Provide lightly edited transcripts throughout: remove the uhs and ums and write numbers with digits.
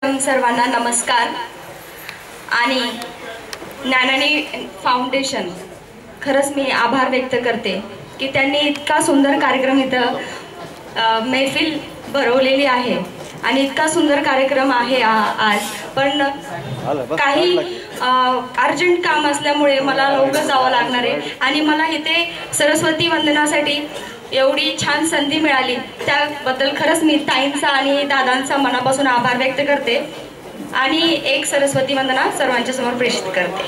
सर्वांना नमस्कार. आणि ज्ञानानी फाउंडेशन खरंच मी आभार व्यक्त करते की त्यांनी इतका सुंदर कार्यक्रम इथं मैफिल भरवलेली आहे आणि इतका सुंदर कार्यक्रम आहे आज. पण काही अर्जंट काम असल्यामुळे मला लवकर जावं लागणार आहे आणि मला इथे सरस्वती वंदनासाठी एवढी छान संधी मिळाली त्याबद्दल खरंच मी ताईंचा आणि दादांचा मनापासून आभार व्यक्त करते आणि एक सरस्वती वंदना सर्वांच्या समोर प्रेषित करते.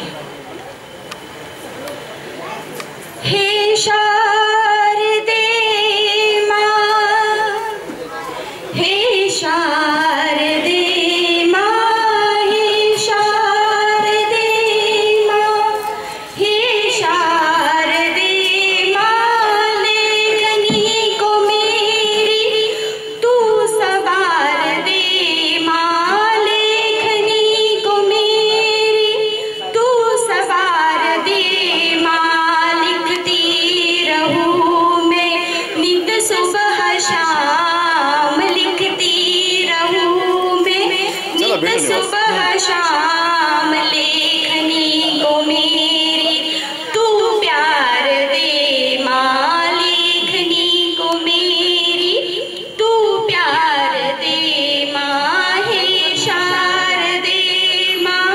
हे शारदे माँ, हे शारदे सुबह शाम लेखनी को मेरी तू प्यार दे माँ, लेखनी को मेरी तू प्यार दे माँ. हे शारदे माँ,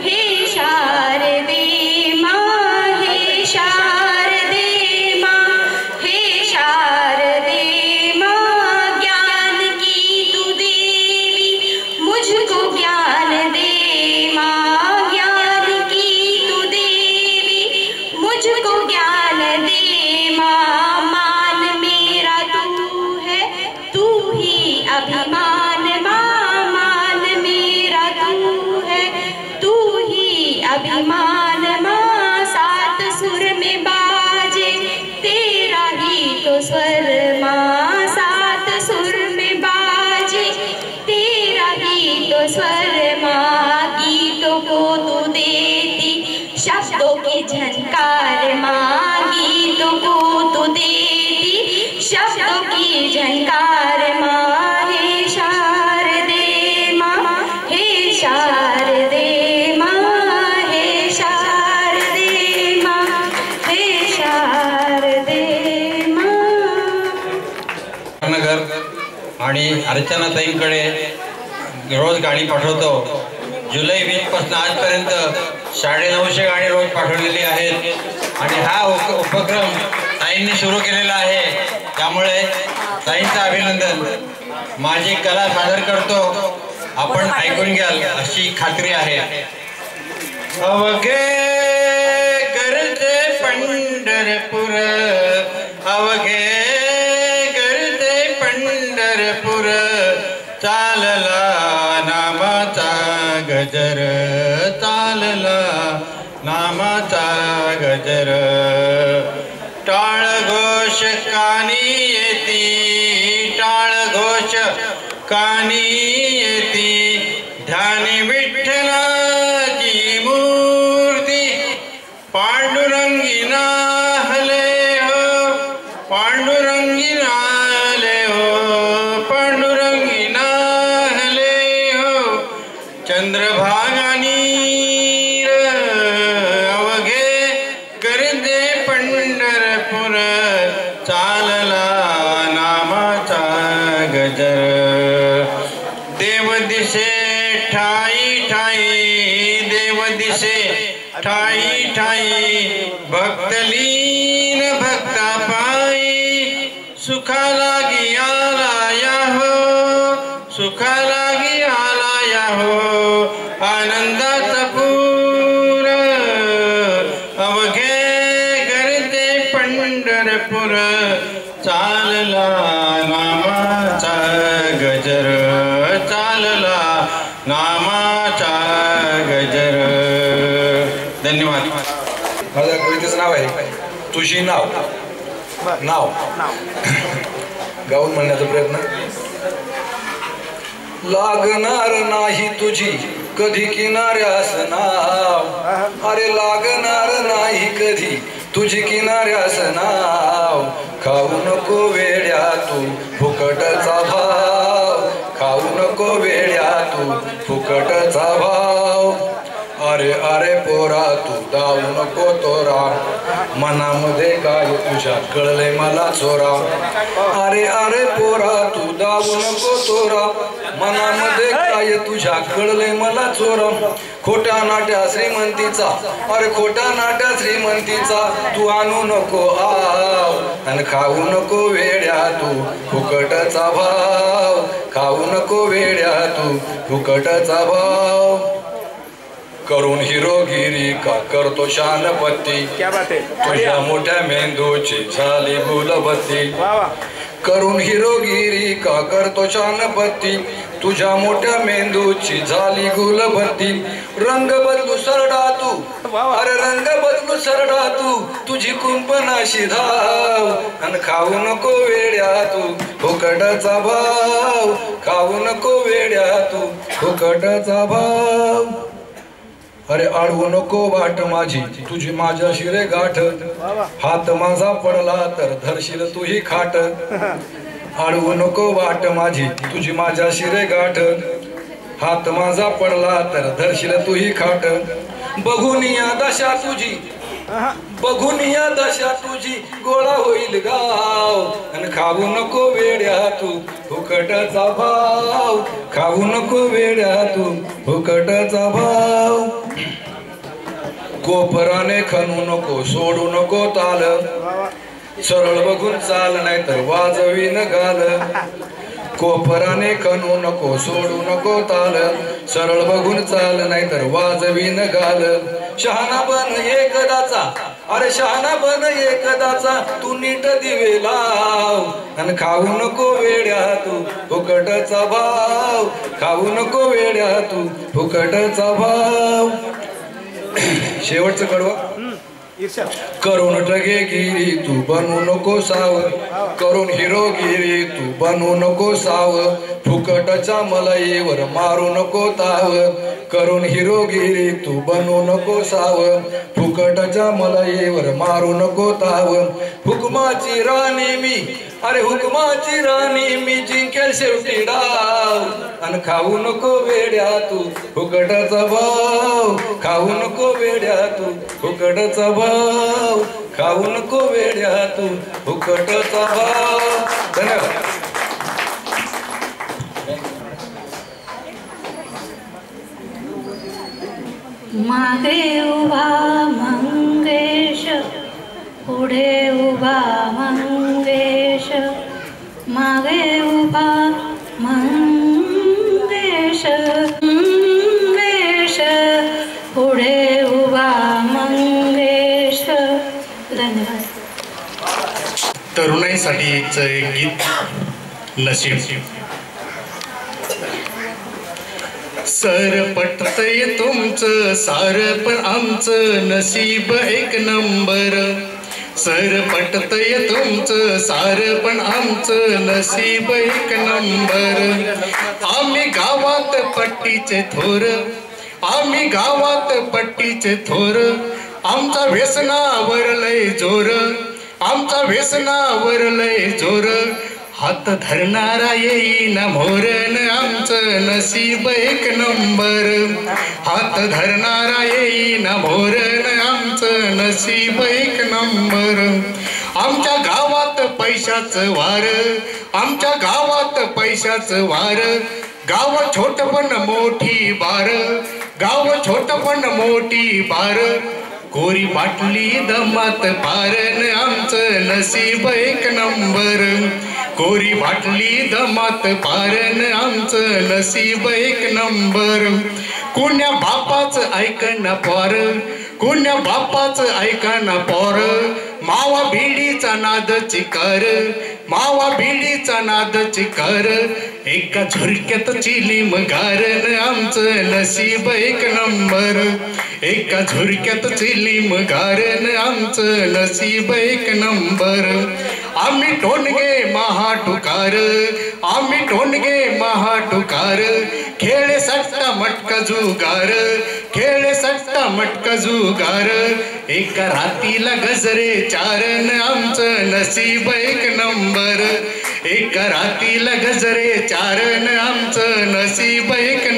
हे शारदे माँ, हे शारदे माँ, हे शारदे माँ. ज्ञान की तू देवी मुझको ज्ञान दे माँ, ज्ञान की तू देवी मुझको ज्ञान दे माँ. मान मेरा तू है, तू ही अभिमान माँ. मान मेरा तू है, तू ही अभिमान माँ. सात सुर में बाजे तेरा ही तो स्वर माँ. सात सुर में बाजे तेरा ही तो स्वर माँ. गीतों को तू देती शब्दों की झनकार माँ. गीतों को तू देती शब्दों की झनकार माँ. हे शारदे माँ, हे शारदे माँ, हे शारदे माँ, हे शारदे माँ. नगर आणि अर्चनाताईंकडे रोज गाणी पाठवतो. जुलै 20 पासून आजपर्यंत 950 गाणी रोज पाठवलेली आहेत आणि हा उपक्रम ताईंनी सुरू केलेला आहे. त्यामुळे ताईंचं अभिनंदन. माझी कला सादर करतो, आपण ऐकून घ्याल अशी खात्री आहे. अवघे गरजे पंढरपूर, अवघे गरजे पंढरपूर, चालला नामाचा गजर, चालला नामाचा गजर. टाळ घोष कानी येती, टाळ घोष कानी येती, ध्यानी विठ्ठलाची मूर्ती, पांडुरंगी नाहले हो, पांडुरंगी नाहले हो, पांडुरंगी नाहले हो. चंद्रभागा नीर अवघे गरजे पंढरपूर, चालला नामाचा गजर. देव दिसे ठाई ठाई, देव दिसे ठाई ठाई, भक्तलीन भक्ता पायी, सुखा लागी आला या हो, सुखा लागी आला या हो, आनंदाचा पूर. अवघे गरजे पंढरपूर, चालला नामाचा गजर, चालला नामाचा गजर. धन्यवाद. माझ्या कवितेचं नाव आहे तुझी नाव. नाव गाऊन म्हणण्याचा प्रयत्न. लागणार नाही तुझी कधी किनाऱ्यास नाव, अरे लागणार नाही कधी तुझी किनाऱ्यास नाव. खाऊ नको वेड्या तू फुकटचा भाव, खाऊ नको वेड्या तू फुकटचा भाव. अरे अरे पोरा तू दाऊ नको तोरा, मनामध्ये काय तुझ्या कळले मला चोरा. अरे अरे पोरा तू दाऊ नको तोरा, मनामध्ये काय तुझ्या कळले मला चोरा. खोट्या नाट्या श्रीमंतीचा, अरे खोट्या नाट्या श्रीमंतीचा तू आणू नको आव, आणि खाऊ नको वेड्या तू फुकटचा भाव. खाऊ नको वेड्या तू फुकटचा भाव. करून हिरोगिरी का करतो शानपत्ती, तुझ्या मोठ्या मेंदूची झाली गुलबत्ती. करून हिरोगिरी का करतो शानपत्ती, तुझ्या मोठ्या मेंदूची झाली गुलबत्ती. रंग बदलू सरडा तू, अरे रंग बदलू सरडा तू, तुझी कुंपणाशी धाव, आणि खाऊ नको वेड्या तू फुकटचा भाव. खाऊ नको वेड्या तू फुकटचा भाव. अरे अडवू नको वाट माझी तुझी माझ्या शिरे गाठ, हात माझा पडला तर धरशील तुही खाट. अडवू नको वाट माझी तुझी माझ्या शिरे गाठ, हात माझा पडला तर धरशील तुही खाट. बघून या दशा तुझी, बघून या दशा तुझी गोळा होईल गाव, आणि खाऊ नको वेड्या तू फुकटचा भाव. खाऊ नको वेड्या तू फुकटचा भाव. कोपराने खणू नको सोडू नको ताल, सरळ बघून चाल नाही तर वाजवीन गाल. कोपराने खणू नको सोडू नको ताल, सरळ बघून चाल नाही तर वाजवीन गाल. शहाणा बन एकदाचा, अरे शहाणा बन एकदाचा, तू नीट दिवे लाव, आणि खाऊ नको वेड्या तू फुकटचा भाव. खाऊ नको वेड्या तू फुकटचा भाव. शेवटचं कडवं. करून टगेगिरी तू बनू नको साव, करून हिरोगिरी तू बनू नको साव. फुकटच्या मलईवर मारू नको ताव, करून हिरोगिरी तू बनू नको साव. फुकटच्या मलईवर मारू नको ताव. हुकमाची राणी मी, अरे हुकमाची राणी मी, जिंकेल शेवटी डाव, आणि खाऊ नको वेड्या तू फुकटचा भाव. खाऊ नको वेड्या तू फुकटचा भाव. खाऊ नको वेड्या तू फुकटचा भाव. धन्यवाद. मागे उभा मंगेश, पुढे उभा मंगेश. मागे उभा मंगेश, मंगेश, पुढे उभा मंगेश. धन्यवाद. तरुणाईसाठीच एक गीत नशीब. सर पटतय तुमचं सार पण आमचं नशीब एक नंबर. सर पटतय तुमचं सार पण आमचं नशीब एक नंबर. आम्ही गावात पट्टीचे थोर, आम्ही गावात पट्टीचे थोर. आमचा व्यसनावर लय जोर, आमचा व्यसनावर लय जोर. हात धरणारा येईना मोरण आमचं नशीब एक नंबर. हात धरणारा येईना मोरण आमचं नशीब एक नंबर. आमच्या गावात पैशाचं वार, आमच्या गावात पैशाचं वार. गाव छोट पण मोठी बार, गाव छोट पण मोठी बार. कोरी बाटली दमात पारण आमचं नशीब एक नंबर. कोरी बाटली दमात पारण आमचं नशीब एक नंबर. कोण्या बापाचं ऐकणं पोर, कोण्या बापाचं ऐकणं पोर. मावा बिडीचा नाद चिकर, मावा बिडीचा नाद चिकर. एका झुरक्यात चिलीम गारण आमचं नशीब एक नंबर. एका झुरक्यात चिलीम गारण आमचं नशीब एक नंबर. आम्ही टोनगे महाटुकार, आम्ही टोनगे महाटुकार. खेळ सट्टा मटका जुगार, खेळ सट्टा मटका जुगार. एका रातीला गजरे चारण आमचं नशीब एक नंबर. एका रातीला गजरे चारण आमचं नशीब एक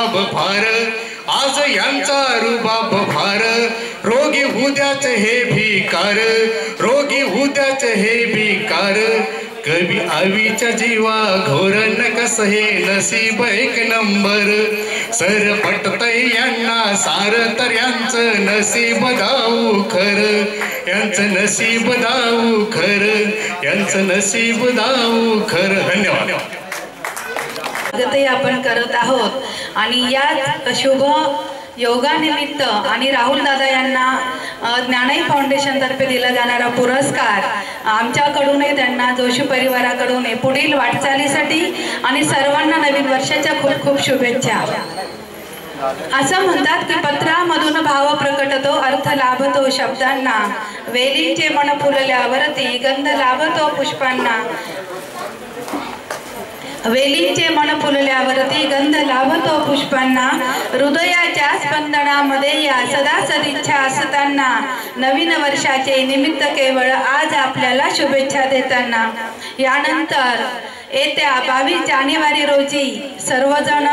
रुबाब फार, आज यांचा रुबाब फार. रोगी उद्याच हे भिकार, रोगी उद्याच हे भिकार. कवी आवीच्या जीवा घोर नकस हे नसीब एक नंबर. सर पटतय यांना सार तर यांचं नसीब दाऊ खर, यांचं नसीब दाऊ खर, यांचं नसीब दाऊ खर. धन्यवाद. आपण करत आहोत आणि याच शुभ योगानिमित्त आणि राहुल दादा यांना ज्ञानई फाउंडेशन तर्फे दिला जाणारा पुरस्कार आमच्याकडूनही त्यांना जोशी परिवाराकडून पुढील वाटचालीसाठी आणि सर्वांना नवीन वर्षाच्या खूप खूप शुभेच्छा. असं म्हणतात की पत्रामधून भाव प्रकटतो, अर्थ लाभतो शब्दांना. वेलींचे मन फुलल्यावरती गंध लाभतो पुष्पांना. वेलींचे मन फुलल्यावरती गंध लाभतो पुष्पांना. हृदयाच्या स्पंदनामध्ये या सदा सदिच्छा असताना नवीन वर्षाचे निमित्त केवळ आज आपल्याला शुभेच्छा देताना. यानंतर येत्या 22 जानेवारी रोजी सर्वजण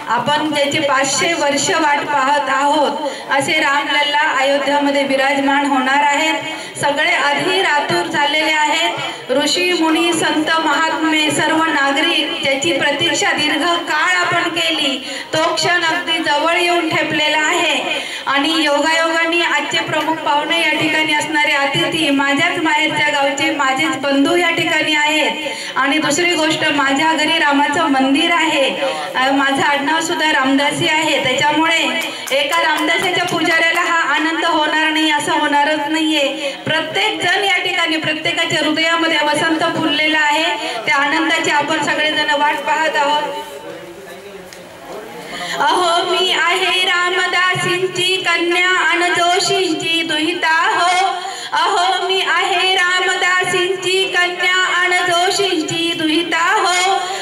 आपण त्याची 500 वर्ष वाट पाहत आहोत. असे रामलल्ला अयोध्यामध्ये विराजमान होणार आहेत. सगळे अधीर आतुर झालेले आहेत. ऋषी मुनी संत महात्मे सर्व नागरिक त्याची प्रतीक्षा दीर्घ काळ आपण केली. तो क्षण अगदी जवळ येऊन ठेपलेला आहे. आणि योगायोगाने आजचे प्रमुख पाहुणे या ठिकाणी असणारे अतिथी माझ्याच माहेरच्या गावचे माझेच बंधू या ठिकाणी आहेत. आणि दुसरी गोष्ट, माझ्या घरी रामाचं मंदिर आहे. माझं आडनाव सुद्धा रामदासी आहे. त्याच्यामुळे एका रामदासाच्या पुजाऱ्याला हा आनंद होणार नाही असं होणारच नाहीये. प्रत्येक जण या ठिकाणी प्रत्येकाच्या हृदयामध्ये वसंत फुललेला आहे. त्या आनंदाची आपण सगळेजण वाट पाहत आहोत. अहो मी आहे रामदासींची कन्या अन जोशींची दुहिता हो. अहो मी आहे रामदासींची कन्या अन जोशींची दुहिता हो.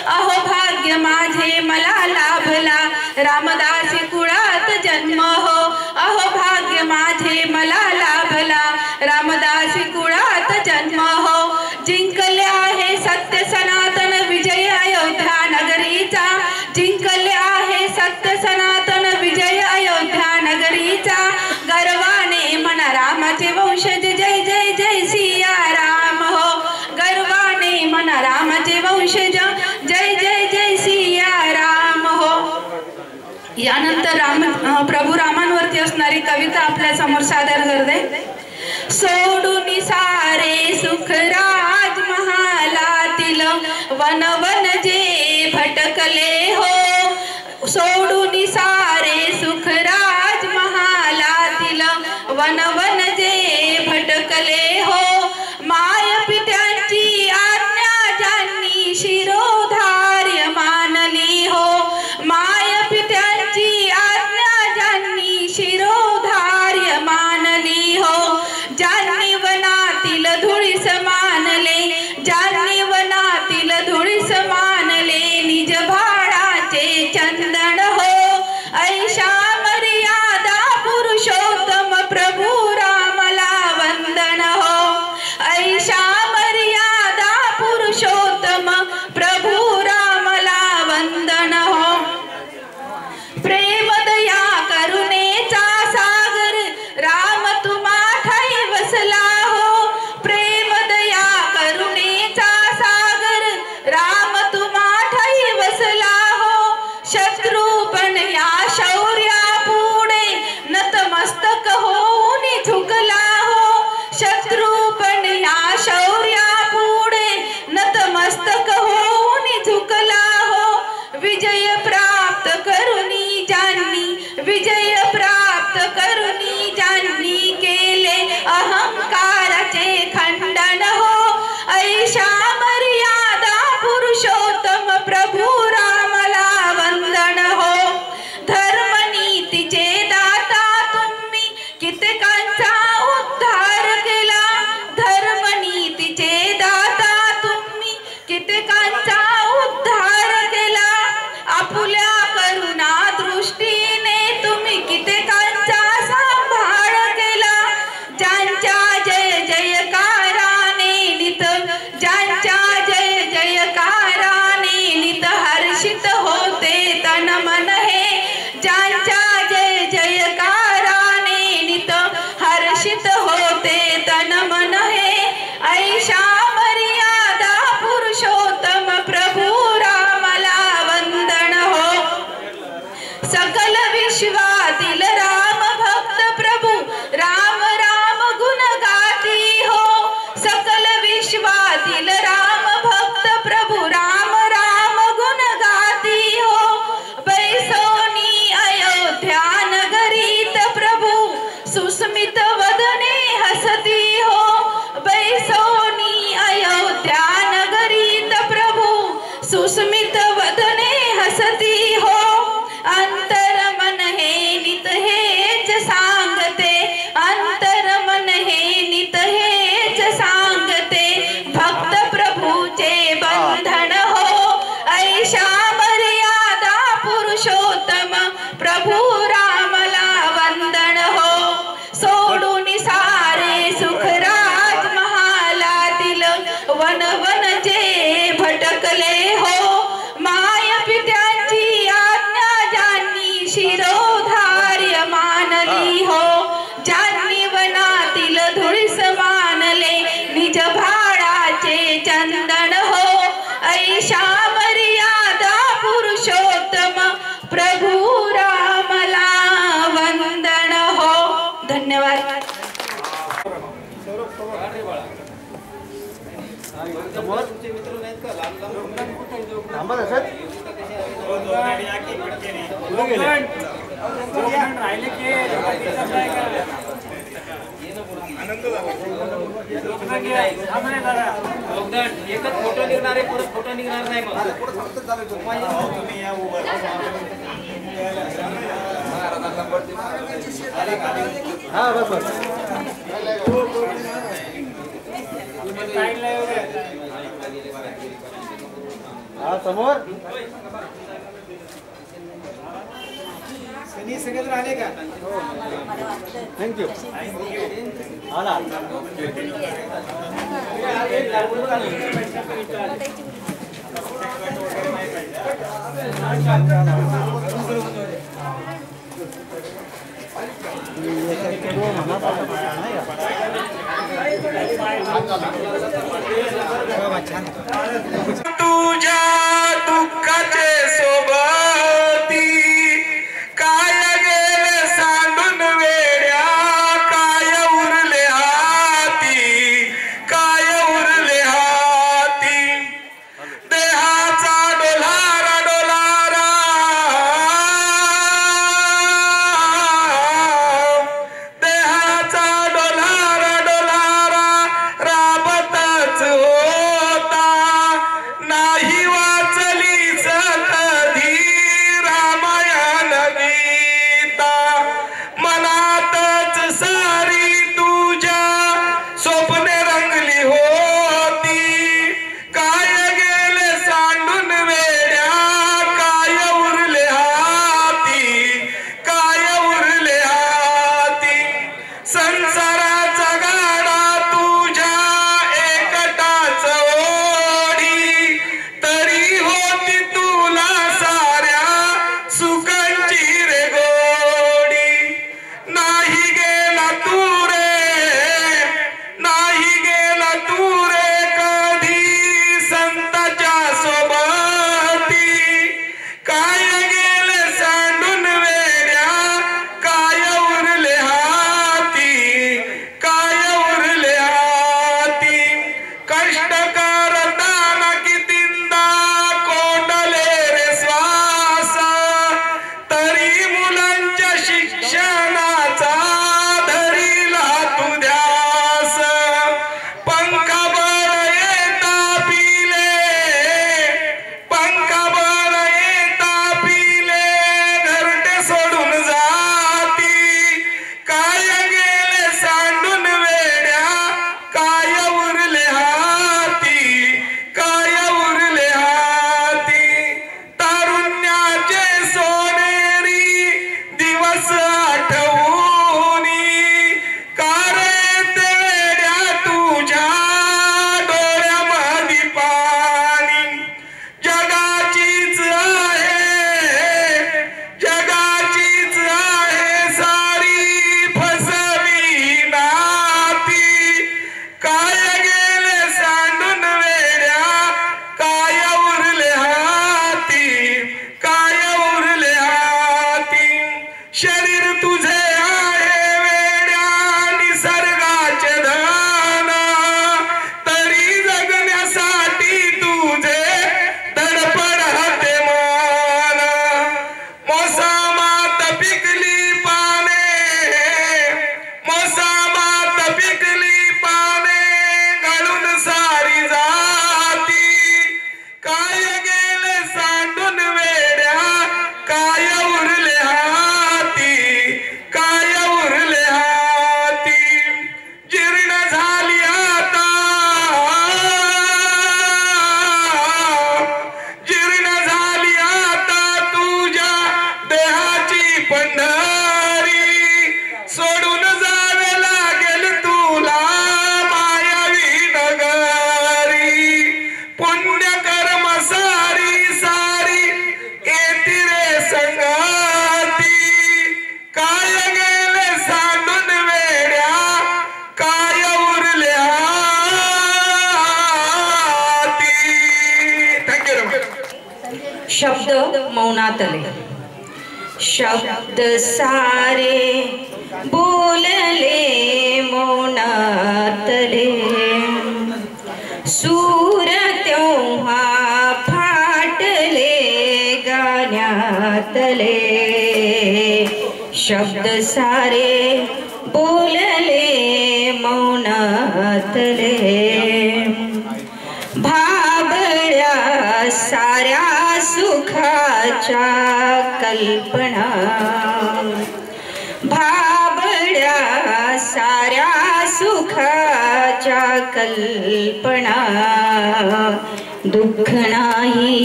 अहो भाग्य माझे मला लाभला रामदासी कुळात जन्म हो. अहो भाग्य माझे मला लाभला रामदासी कुळात जन्म हो. जिंकले आहे सत्य सनातन विजय अयोध्या नगरीचा. जिंकले आहे सत्य सनातन विजय अयोध्या नगरीचा. गर्वाने म्हणा रामाचे वंशज जय जय जय सिया राम हो. गर्वाने म्हणा रामाचे वंशज जय जय जय सिया राम हो. यानंतर प्रभू रामांवरती असणारी कविता आपल्या समोर सादर करते. सोडून सारे सुख राजमहालातील वन वन जे भटकले हो. सोडून सारे सुख राजमहालातील वन वन जे भटकले हो. माय पित्यांची आज्ञा ज्यांनी शिरोधार्य मानली हो. माय पित्यांची आज्ञा ज्यांनी शिरोधार्य मानली हो. ज्यांनी वनातील धुळीस मानले, ज्यांनी वनातील धुळीस मानले निज भाडाचे चंदन हो. ऐशा मर्यादा पुरुषोत्तम प्रभू रामला वंदन हो. ऐशा मर्यादा पुरुषोत्तम प्रभू रामला वंदन हो. प्रेम दया करुणेचा सागर राम तुम्हा ठाई वसला हो. प्रेम दया करुणेचा सागर राम तुम्हा ठाई वसला हो. शत्रू पण या शौर्या पुढे नतमस्तक होऊन झुकला हो. शत्रू पण या शौर्या पुढे नतमस्तक होऊन झुकला हो. विजय प्राप्त करुणी ज्यांनी, विजय प्राप्त करुणी ज्यांनी केले अहंकाराचे खंडन हो. ऐशा मर्यादा पुरुषोत्तम प्रभू रामला वंदन हो. धर्मनीतीचे दाता तुम्ही कित्येकांचा उद्धार केला. धर्मनीतीचे दाता तुम्ही कित्येकांचा उद्धार केला. आपुल्या करुणा दृष्टीने तुम्ही कित्येकांचा सांभाळ केला. ज्यांच्या जय जयकाराने नित, ज्यांच्या जय जयकाराने नित हर्षित होते तन मन हे. सुस्मित वदने हसती हो, अंतर मन हे नित हेच सांगते, अंतर मन हे नित हेच सांगते, भक्त प्रभूचे बंधन हो, ऐशा मर्यादा पुरुषोत्तम प्रभू रामला वंदन हो, सोडून सारे सुखराज महालातील वन वन जे भटकले हो, माय पित्यांची आज्ञा ज्यांनी शिरोधार्य मानली हो, ज्यांनी वनातील धुळीस मानले निज भाडाचे चंदन हो, ऐशा मर्यादा पुरुषोत्तम प्रभू रामला वंदन हो. धन्यवाद. एकच फोटो निघणार आहे, परत फोटो निघणार नाही. समोर सगळे राहिले का? थँक्यू. आला तुझ्या दुःखाचे सोबती काय गेले सांडून वेड्या, काय उरले हाती, काय उरले हाती, देहाचा डोलारा डोलारा, देहाचा डोलारा डोलारा राबतच होता, शब्द मौनातले. शब्द सारे बोलले मौनातले, सूर तेव्हा फाटले गाण्यातले. शब्द सारे बोलले मौनातले, भाबड्या साऱ्या सुखाच्या कल्पना, भाबड्या साऱ्या सुखाच्या कल्पना. दुःख नाही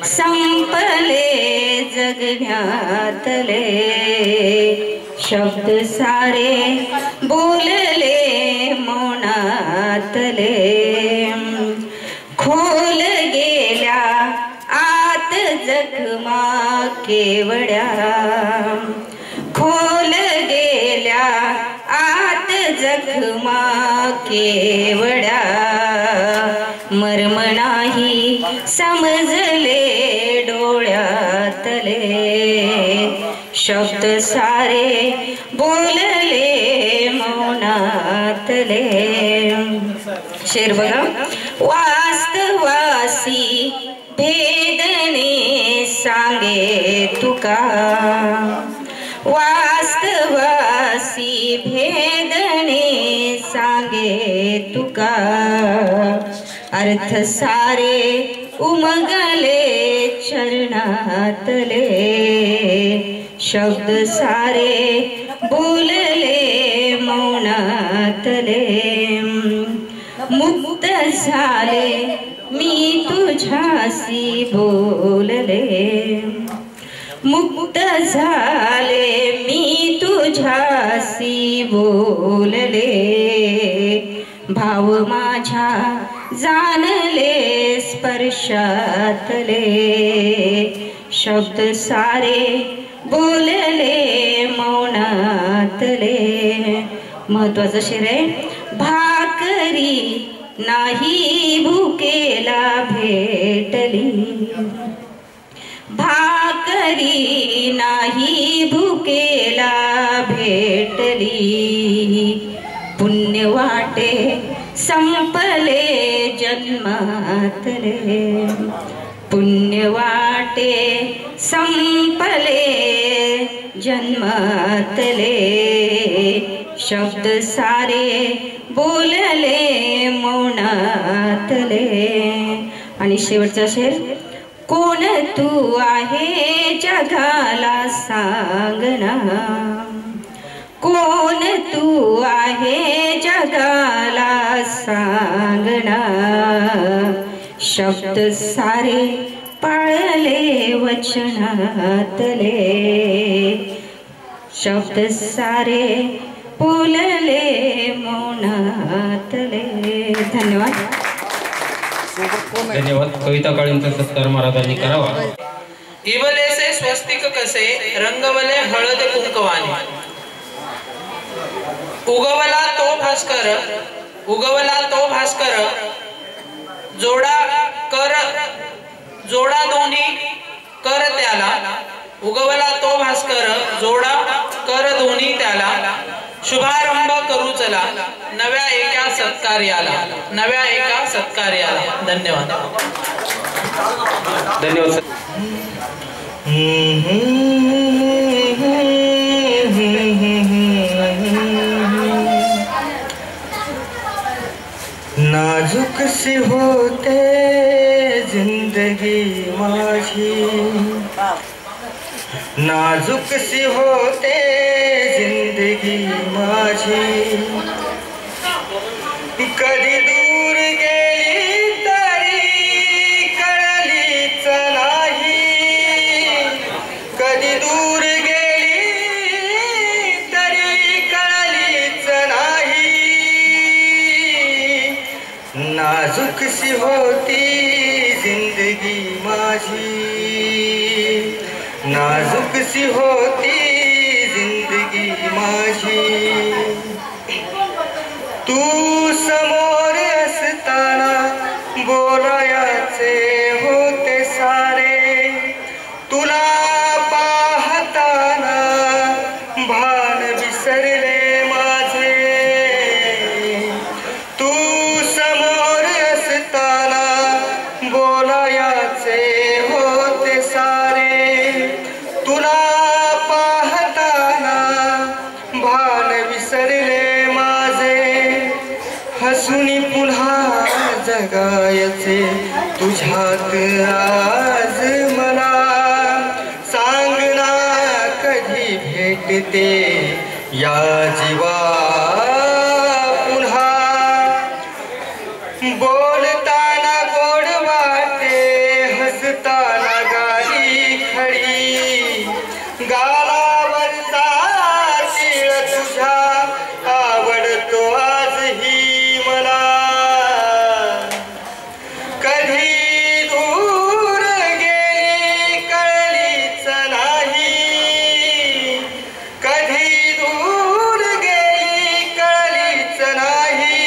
संपले जगण्यातले, शब्द सारे बोलले मौनातले. खोल गेल्या आत जखमा केवड्या, खोल गेल्या आत जखमा केवड्या. मर्म नाही समजले डोळ्यातले, शब्द सारे बोलले मौनातले. शेर बघा. वास्तवासी भेदने सांगे तुका, वास्तवासी भेदने सांगे तुका. अर्थ सारे उमगले चरणातले, शब्द सारे बोलले मौनातले. मुक्त झाले मी तुझ्याशी बोलले, मुक्त झाले मी तुझ्याशी बोलले. भाव माझ्या जाणले स्पर्शातले, शब्द सारे बोलले मौनातले. महत्वाचं शेर आहे. भाकरी नाही भुकेला भेटली, भाकरी नाही भुकेला भेटली. पुण्य वाटे संपले जन्मातले, पुण्य वाटे संपले जन्मातले. शब्द सारे बोलले मौनातले. आणि शेवटचा शेर. कोण तू आहे जगाला सांगना, कोण तू आहे जगाला सांगना. शब्द सारे पाळले वचनातले, शब्द सारे बोलले मौनातले. धन्यवाद. धन्यवाद. कविता काळींचा सत्कार महाराजांनी करावा. इवलेसे स्वस्तिक कसे रंगवले हळद कुंकवाने, उगवला तो भास्कर, उगवला तो भास्कर. जोडा कर, जोडा दोन्ही कर त्याला, उगवला तो भास्कर, जोडा कर दोन्ही त्याला. शुभारंभ करू चला नव्या एका सत्कार्याला, नव्या एका सत्कार्याला. धन्यवाद. धन्यवाद. नाजुक सी होते जिंदगी माझी, नाजुक सी होते जिंदगी माझी. कधी दूर गेली तरी कळलीच नाही, कधी दूर गेली तरी कळलीच नाही. नाजुक सी होती जिंदगी माझी, नाजुक सी होती जिंदगी माझी. तू समोर असताना बोलायचे होते सारे, जगाचे होते सारे, तुला पाहताना भान विसरले माझे, हसून पुन्हा जगायचे तुझ्यात आज मला, सांग ना कधी भेटते या जीवा पुन्हा, बोलताना गोड वाटे हसताना गाली खडी, गालावरचा तिळ तुझ्या आवडतो आजही मला, कधी दूर गेली कळलीच नाही, कधी दूर गेली कळलीच नाही,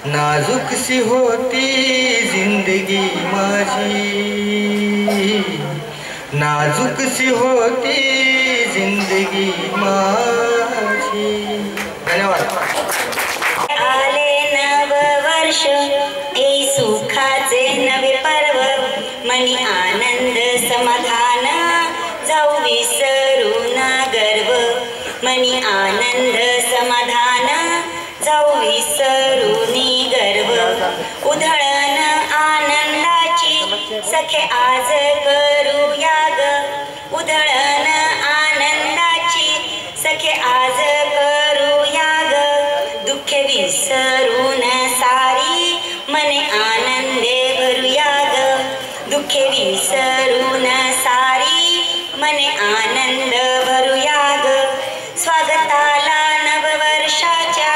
नाजूकशी होती जिंदगी माझी, नाजूकशी होती जिंदगी माझी. धन्यवाद. आले नव वर्ष हे सुखाचे नवे पर्व, मनी आनंद समाधान जाऊ विसरून गर्व, मनी आनंद समाधान जाऊ विसरून गर्व, उधळण आनंदाची सखे आज करूया ग, उधळण आनंदाची सखे आज करूया ग, दुःखे विसरून सारी मने आनंदे भरूया ग, दुःखे विसरून सारी मने आनंद भरूया ग, स्वागताला नववर्षाच्या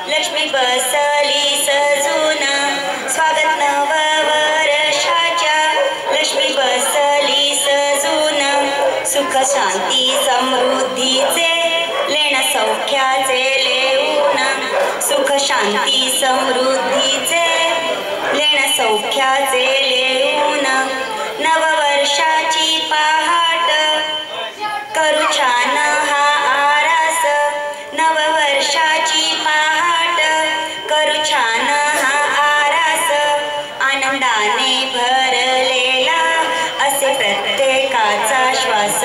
लक्ष्मी बसली सजून, स्वागत नववर्षाच्या लक्ष्मी बसली सजून, सुख शांती समृद्धीचे लेण सौख्याचे लेऊन, सुख शांती समृद्धीचे लेण सौख्याचे लेऊन, नववर्षाची पहाट करू छान हा आरास, नववर्षाची पहाट करू छान हा आरास, आनंदाने भरलेला असे प्रत्येकाचा श्वास,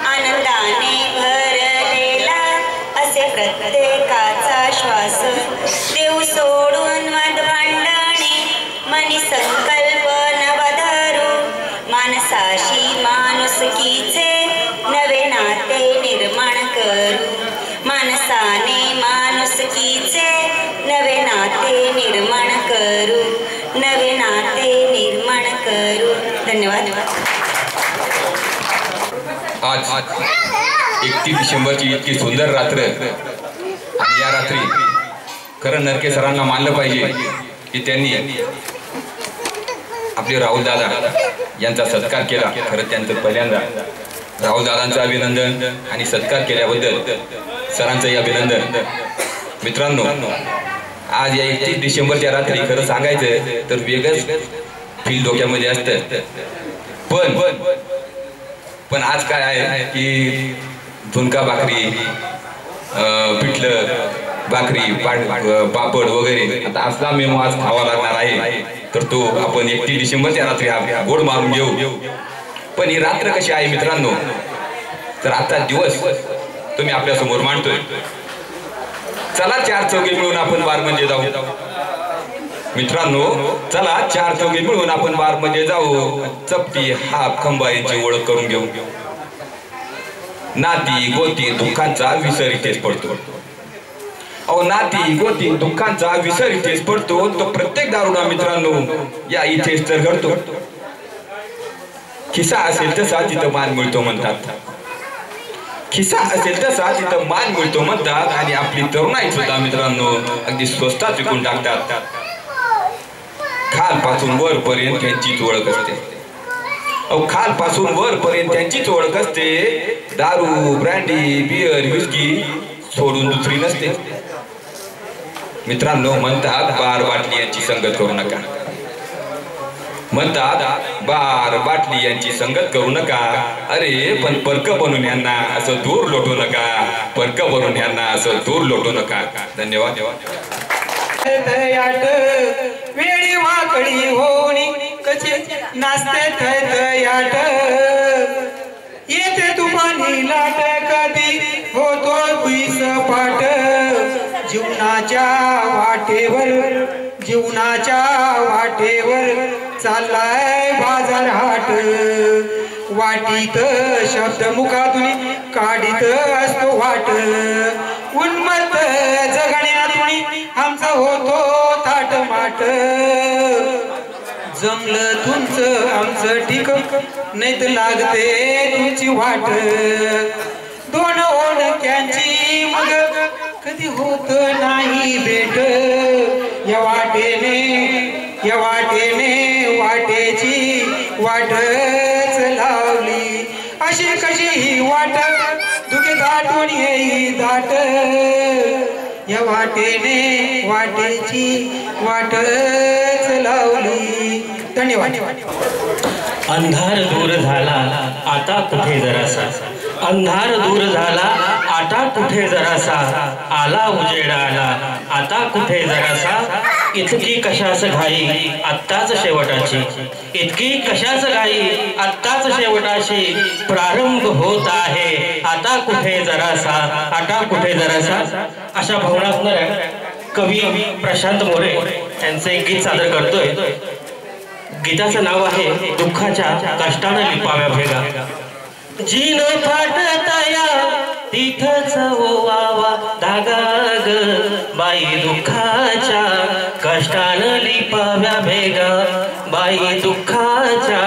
आनंदाने भरलेला असे प्रत्येकाचा श्वास, देव सोडून वाद भांडणे मनी संकल्प नवधरू, माणसाशी माणुसकीचे नवे नाते निर्माण करू, माणसाने माणुसकीचे नवे नाते निर्माण करू, नवे नाते निर्माण करू. धन्यवाद. आज 31 डिसेंबरची इतकी सुंदर रात्र, आणि या रात्री खरं नरके सरांना मानलं पाहिजे की त्यांनी आपले राहुल दादा यांचा सत्कार केला. खरं त्यांचं पहिल्यांदा राहुल दादांचं अभिनंदन आणि सत्कार केल्याबद्दल सरांचंही अभिनंदन. मित्रांनो, आज या 31 डिसेंबरच्या रात्री खरं सांगायचं तर वेगळंच फील डोक्यामध्ये असतं, पण आज काय आहे की झुणका भाकरी, पिठलं भाकरी, पापड वगैरे आता असला मेनू आज खावा लागणार आहे, तर तो आपण 31 डिसेंबरच्या रात्री गोड मारून घेऊ. पण ही रात्र कशी आहे मित्रांनो, तर आता दिवस तुम्ही आपल्या समोर मांडतोय. चला 4 चौघे मिळून आपण बारमध्ये जाऊ. मित्रांनो, चला 4 चौघे मिळून आपण बारमध्ये जाऊ. चपटी हाप खंबा यांची ओळख करून घेऊ. नाती गोती दुःखांचा विसर इथेच पडतो. अहो, नाती गोती दुःखांचा विसर इथेच पडतो. तो प्रत्येक दारुडा मित्रांनो या इथेच तर घडतो. खिसा असेल तसा तिथं मान मिळतो म्हणतात. खिसा असेल तसा तिथं मान मिळतो म्हणतात. आणि आपली तरुणाई सुद्धा मित्रांनो अगदी स्वस्तात विकून टाकतात. खालपासून वरपर्यंत त्यांचीच ओळख असते. अहो, खालपासून वरपर्यंत त्यांचीच ओळख असते. दारू, ब्रँडी, बियर, विस्की सोडून दुसरी नसते. मित्रांनो, म्हणतात बार बाटली यांची संगत करू नका. म्हणतात बार बाटली यांची संगत करू नका. अरे पण परक बनून यांना असं दूर लोटू नका. परक बनून यांना असं दूर लोटू नका. धन्यवाद. वेळी वाकडी हो नाचते थैथयाट येते तुफानी लाट कधी होतो भुईस पाट जीवनाच्या वाटेवर चाललाय बाजार हाट वाटीत शब्द मुखातून काढीत असतो वाट उन्मत्त जगण्यातून आमचा होतो थाटमाट जमलं तुमचं आमचं ठीक नाही तर लागते तुमची वाट दोन ओळख्यांची मग कधी होत नाही भेट या वाटेने वाटेची वाटच लावली अशी कशी ही वाट दुखे दाटून येई दाट या वाटेने वाटेची वाटच लावली. धन्यवाद. अंधार दूर झाला आता कुठे जरासा अंधार दूर झाला आता कुठे जरासा आला उजेड आला आता कुठे जरासा इतकी कशास घाई आत्ताच शेवटाची इतकी कशाच घाई आत्ताच शेवटाची प्रारंभ होत आहे आता कुठे जरासा आता कुठे जरासा. अशा भावनात्मक कवी प्रशांत मोरे यांचं एक गीत सादर करतोय. गीताचं नाव आहे दुःखाच्या कष्टानं लिपाव्या भेगा. जीन फाटतया तिथंच ओवावा धागा ग बाई दुःखाच्या कष्टानं लिपाव्या भेगा बाई दुःखाच्या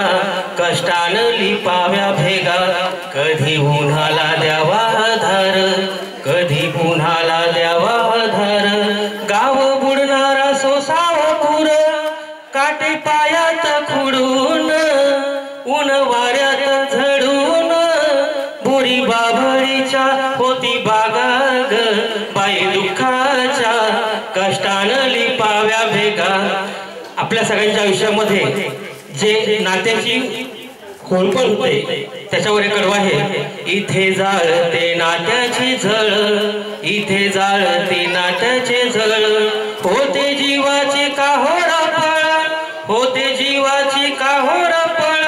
कष्टानं लिपाव्या भेगा कधी उन्हाला द्यावा धार कधी उन्हाला द्यावा धार गाव बुडणारा सोसाव कुर काटे पायात खुडून ऊन वाऱ्यात झडून बुरी बाभळीच्या होती बागा ग बाई दुःखाच्या कष्टानं लिपाव्या भेगा. आपल्या सगळ्यांच्या आयुष्यामध्ये जे नात्याची होळपळ होते त्याच्यावर एक कडवं आहे. इथे जाळते नात्याची झळ इथे जाळते नात्याचे झळ होते जीवाची काहोरा फळ होते जीवाची काहोरा फळ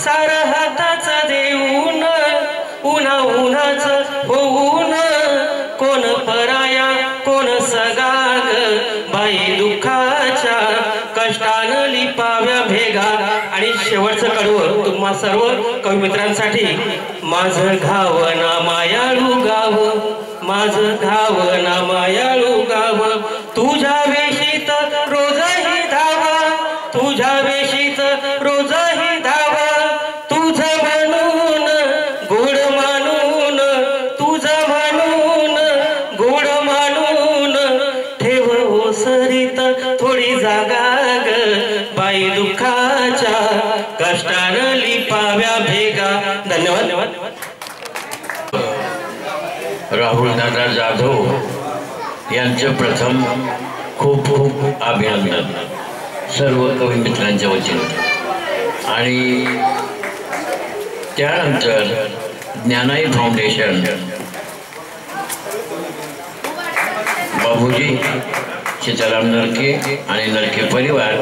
सार हाताच देऊन उन्हा उन्हाच होऊन कोण पराया कोण सगाग बाई दुःखाच्या कष्टानं लिपाव्या भेगा. आणि शेवटचं कडवं तुम्हा सर्व कवी मित्रांसाठी. माझं घाव ना मायाळू गाव माझं घाव ना मायाळू गाव तुझ्या वेशीत रोजही धावा तुझ्या वेशीत रोजही धावा तुझं म्हणून गोड मानून तुझं म्हणून गोड मानून ठेव ओसरीत थोडी जागा ग बाई दुःखाच्या कष्टानं लिपाव्या भेगा. धन्यवाद. राहुल दादा जाधव यांचं प्रथम खूप खूप अभिनंदन सर्व कवी मित्रांच्या वतीने. आणि त्यानंतर ज्ञानाई फाउंडेशन बाबूजी सीताराम नरके आणि नरके परिवार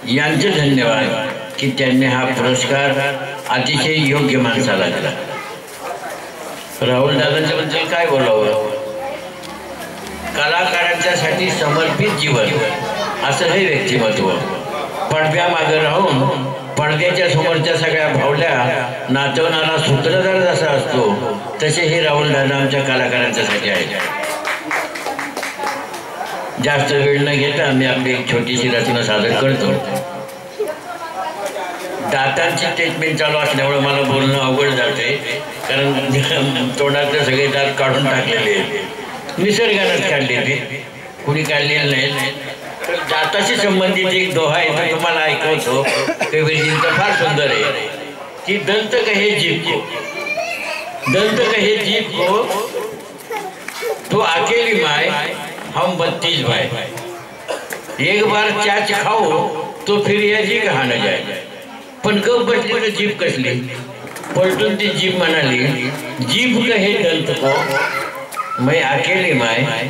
यांचे धन्यवाद की त्यांनी हा पुरस्कार अतिशय योग्य माणसाला दिला. राहुल दादांच्याबद्दल काय बोलावं. कलाकारांच्यासाठी समर्पित जीवन असं हे व्यक्तिमत्व. पडद्यामागे राहून पडद्याच्या समोरच्या सगळ्या भावल्या नाचवणारा सूत्रधार जसा असतो तसे हे राहुल दादा आमच्या कलाकारांच्यासाठी आहे. जास्त वेळ न घेता मी आपली एक छोटीशी रचना सादर करतो. दातांची ट्रीटमेंट चालू असल्यामुळे मला बोलणं अवघड जाते कारण तोंडातले सगळे दात काढून टाकलेले आहेत. निसर्गानंच काढले ते कुणी काढलेलं नाही. तर दाताशी संबंधित एक दोहा आहे तो तुम्हाला ऐकवतो. कबीरजींचा फार सुंदर आहे की दंत कहे जीभ को दंत कहे जीभ को तो अकेली माय हम 32 भाई एक बार चाच खाओ तो फिर यह जी कहा न जाए. पण गप बसली तर जीभ कसली पलटून ती जीभ म्हणाली जीभ कहे दंत को मैं अकेली माय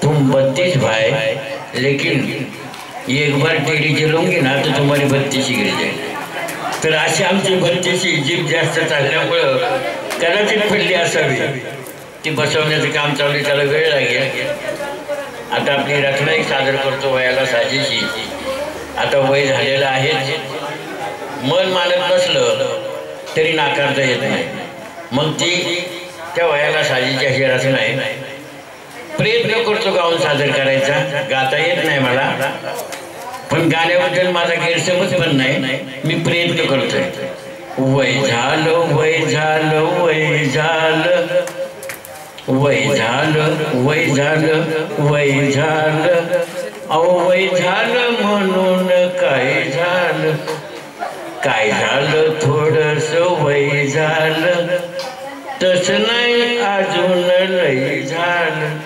तुम 32 भाई लेकिन एक बार टेढ़ी चलूंगी ना तो तुम्हारी 32 गिर जाएगी. तर अशी आमची भरतीची जीभ जास्त चालल्यामुळं कदाचित पडली असावी. ती बसवण्याचं काम चालू आहे, त्याला वेळ लागेल. आता आपली रचना एक सादर करतो वयाला साजेशी. आता वय झालेलं आहेच. मन मानत नसलं तरी नाकारता येत नाही. मग ती त्या वयाला साजेची अशी रचना आहे. प्रयत्न करतो गाऊन सादर करायचा. गाता येत नाही मला, पण गाण्याबद्दल माझा गैरसमज पण नाही. मी प्रयत्न करतोय. वय झालं वय झालं वय झालं वय झालं वय झालं वय झालं अहो वय झालं म्हणून काय झालं, काय झालं थोडस वय झालं, तसं नाही अजून लय झालं.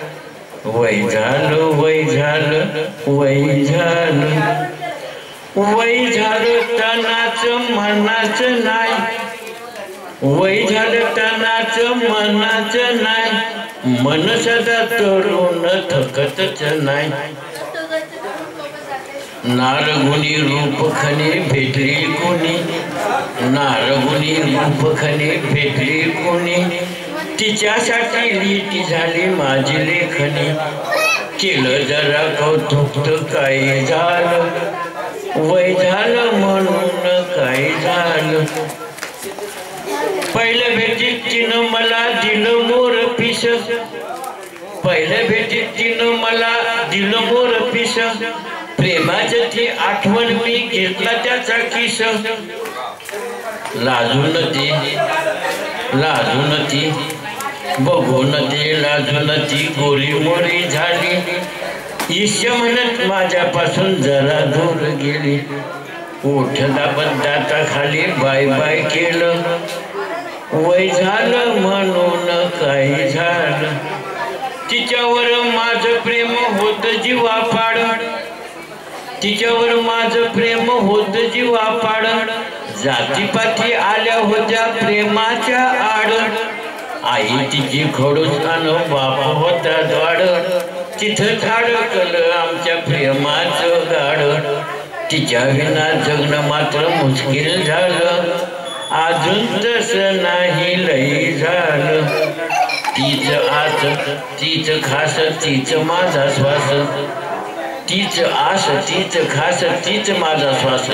वय झालं वय झालं वय झालं वय झालं तनाचं मनाचं नाही, वय झालं तनाचं मनाचं नाही, मन सदा तरुण थकतच नाही. नारगुणी रूपखने भेटली कोणी, नारगुणी रूपखने भेटली कोणी, तिच्यासाठी लिहिती झाली माझी लेखणी. केलं जरा कौतुक तर काय झालं, वय झालं म्हणून काय झालं. पहिल्या भेटीत तिनं मला दिलं मोर पिस, पहिल्या भेटीत तिनं मला दिलं मोर पिस, प्रेमाचं ती आठवण मी घेतला त्याचा किस. लाजून ती बघून ती लाजून ती गोरी मोरी झाली, ईश्य म्हणत माझ्यापासून जरा दूर गेली. ओठला बद्दाता खाली बाय बाय केलं, वय झालं म्हणून काय झालं. तिच्यावर माझं प्रेम होत जीवापाड, तिच्यावर माझं प्रेम होत जीवापाड, जातीपाती आल्या होत्या प्रेमाच्या आड. आई तिची खडूस अन बाप होता द्वाड, तिथं धडकलं आमच्या प्रेमाचं गाड. तिच्या विना जगणं मात्र मुश्किल झालं, अजून तसं नाही लय झालं. तीच आस तीच खास तीच माझा श्वास, तीच आस तीच खास तीच माझा श्वास,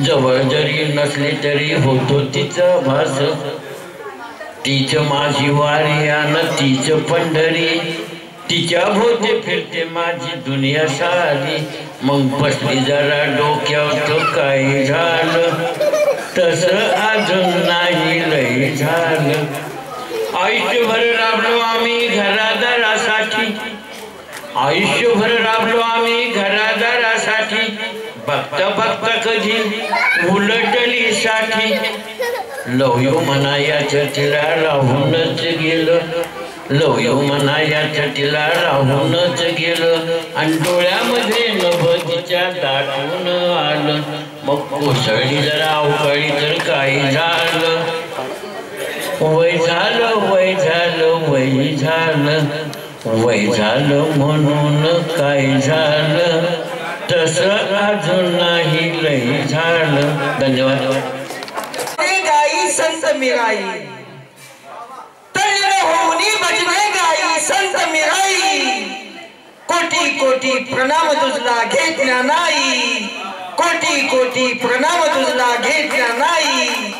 जवळ जरी नसली तरी होतो तिचा भास. तीच माझी वारी आणि तीच पंढरी, तिच्या भोवती फिरते माझी दुनिया सारी. मग बसली जरा डोक्यावर काय झालं, तसं अजून नाही लय झालं. आयुष्यभर राबलो आम्ही घरादारासाठी, आयुष्यभर राबलो आम्ही घरादारासाठी, बघता बघता कधी उलटली साठी. लव यू म्हणा या छटीला राहूनच गेलं, लव यू म्हणा या छटीला राहूनच गेलं, आणि डोळ्यामध्ये नभतीच्या दाटून आलं. मग कोसळली जरा अवकाळी तर काय झालं, वय झालं वय झालं वय झालं वय झालं म्हणून काय झालं, तसं अजून नाही लय झालं. धन्यवाद. गाई संत मिराई तल्लीन होऊनी भजने गाई संत मिराई, कोटी कोटी प्रणाम तुझला घेतल्या नाही, कोटी कोटी प्रणाम तुझला घेतल्या नाही,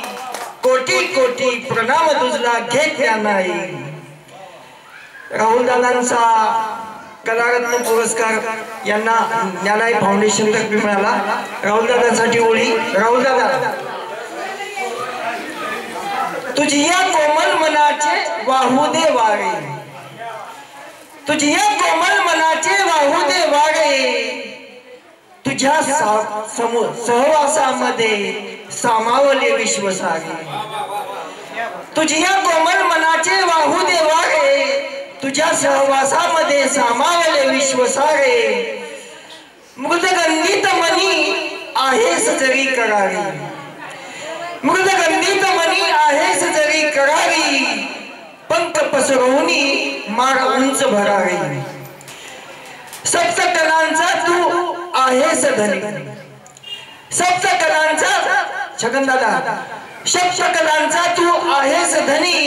कोटी कोटी प्रणाम तुझला घेतल्या नाही. राहुल दादांचा कलारत्न पुरस्कार यांना ज्ञानाई फाउंडेशन तर्फे मिळाला. राहुल दादांसाठी ओळी. राहुल दादा, तुझी या कोमल मनाचे वाहू दे वारे, तुझी या कोमल मनाचे वाहू दे वारे, तुझ्या सहवासामध्ये सामावले विश्व सारे. तुझी या कोमल मनाचे वाहू दे वारे, तुझ्या सहवासामध्ये सामावले विश्व सारे. मृदगंधित मनी आहेस जरी करारी, मृदगंधित मनी आहेस जरी करारी, पंख पसरवूनी माळ उंच भरावी. सप्तकलांचा तू आहेस धनी, सप्तकलांचा छगन दादा, शब्दकलांचा तू आहेस धनी,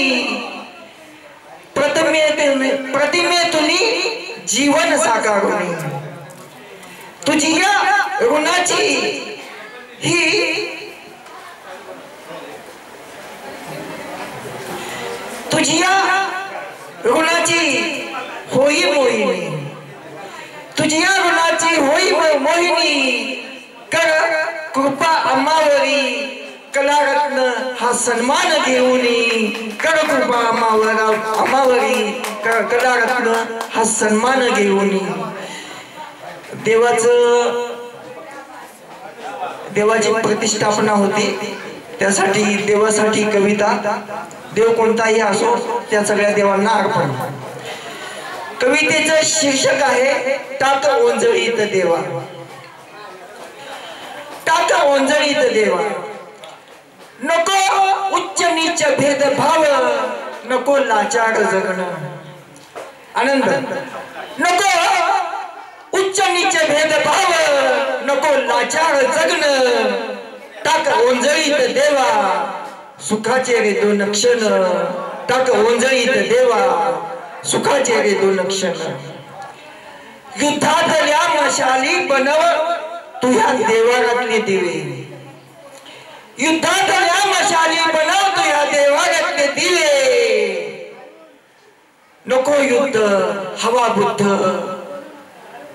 प्रतिमेतुनी जीवन साकारुनी, तुझी या ऋणाची ही तुझिया ऋणाची होई मोहिनी, तुझिया ऋणाची होई मोहिनी, कर कृपा अम्मावरी कलारत्न हा सन्मान घेऊनी, कर कृपा अम्मावरी कलारत्न हा सन्मान घेऊनी. देवाची प्रतिष्ठापना होती, त्यासाठी देवासाठी कविता, देव कोणताही असो त्या सगळ्या देवांना अर्पण. कवितेचं शीर्षक आहे टाक ओंजळीत देवा, टाक ओंजळीत देवा. नको उच्च नीच भेदभाव, नको लाचार जगणं. आनंद. नको उच्च नीच भेदभाव, नको लाचार जगणं. टाक ओंजळीत देवा, सुखाचे रे दोन क्षण. टाक ओंजळीत देवा, सुखाचे रे दोन क्षण. युद्धातल्या मशाली बनव तुझ्या देवारातले दिवे, युद्धातल्या मशाली बनव तुझ्या देवारातले दिवे. नको युद्ध हवा बुद्ध,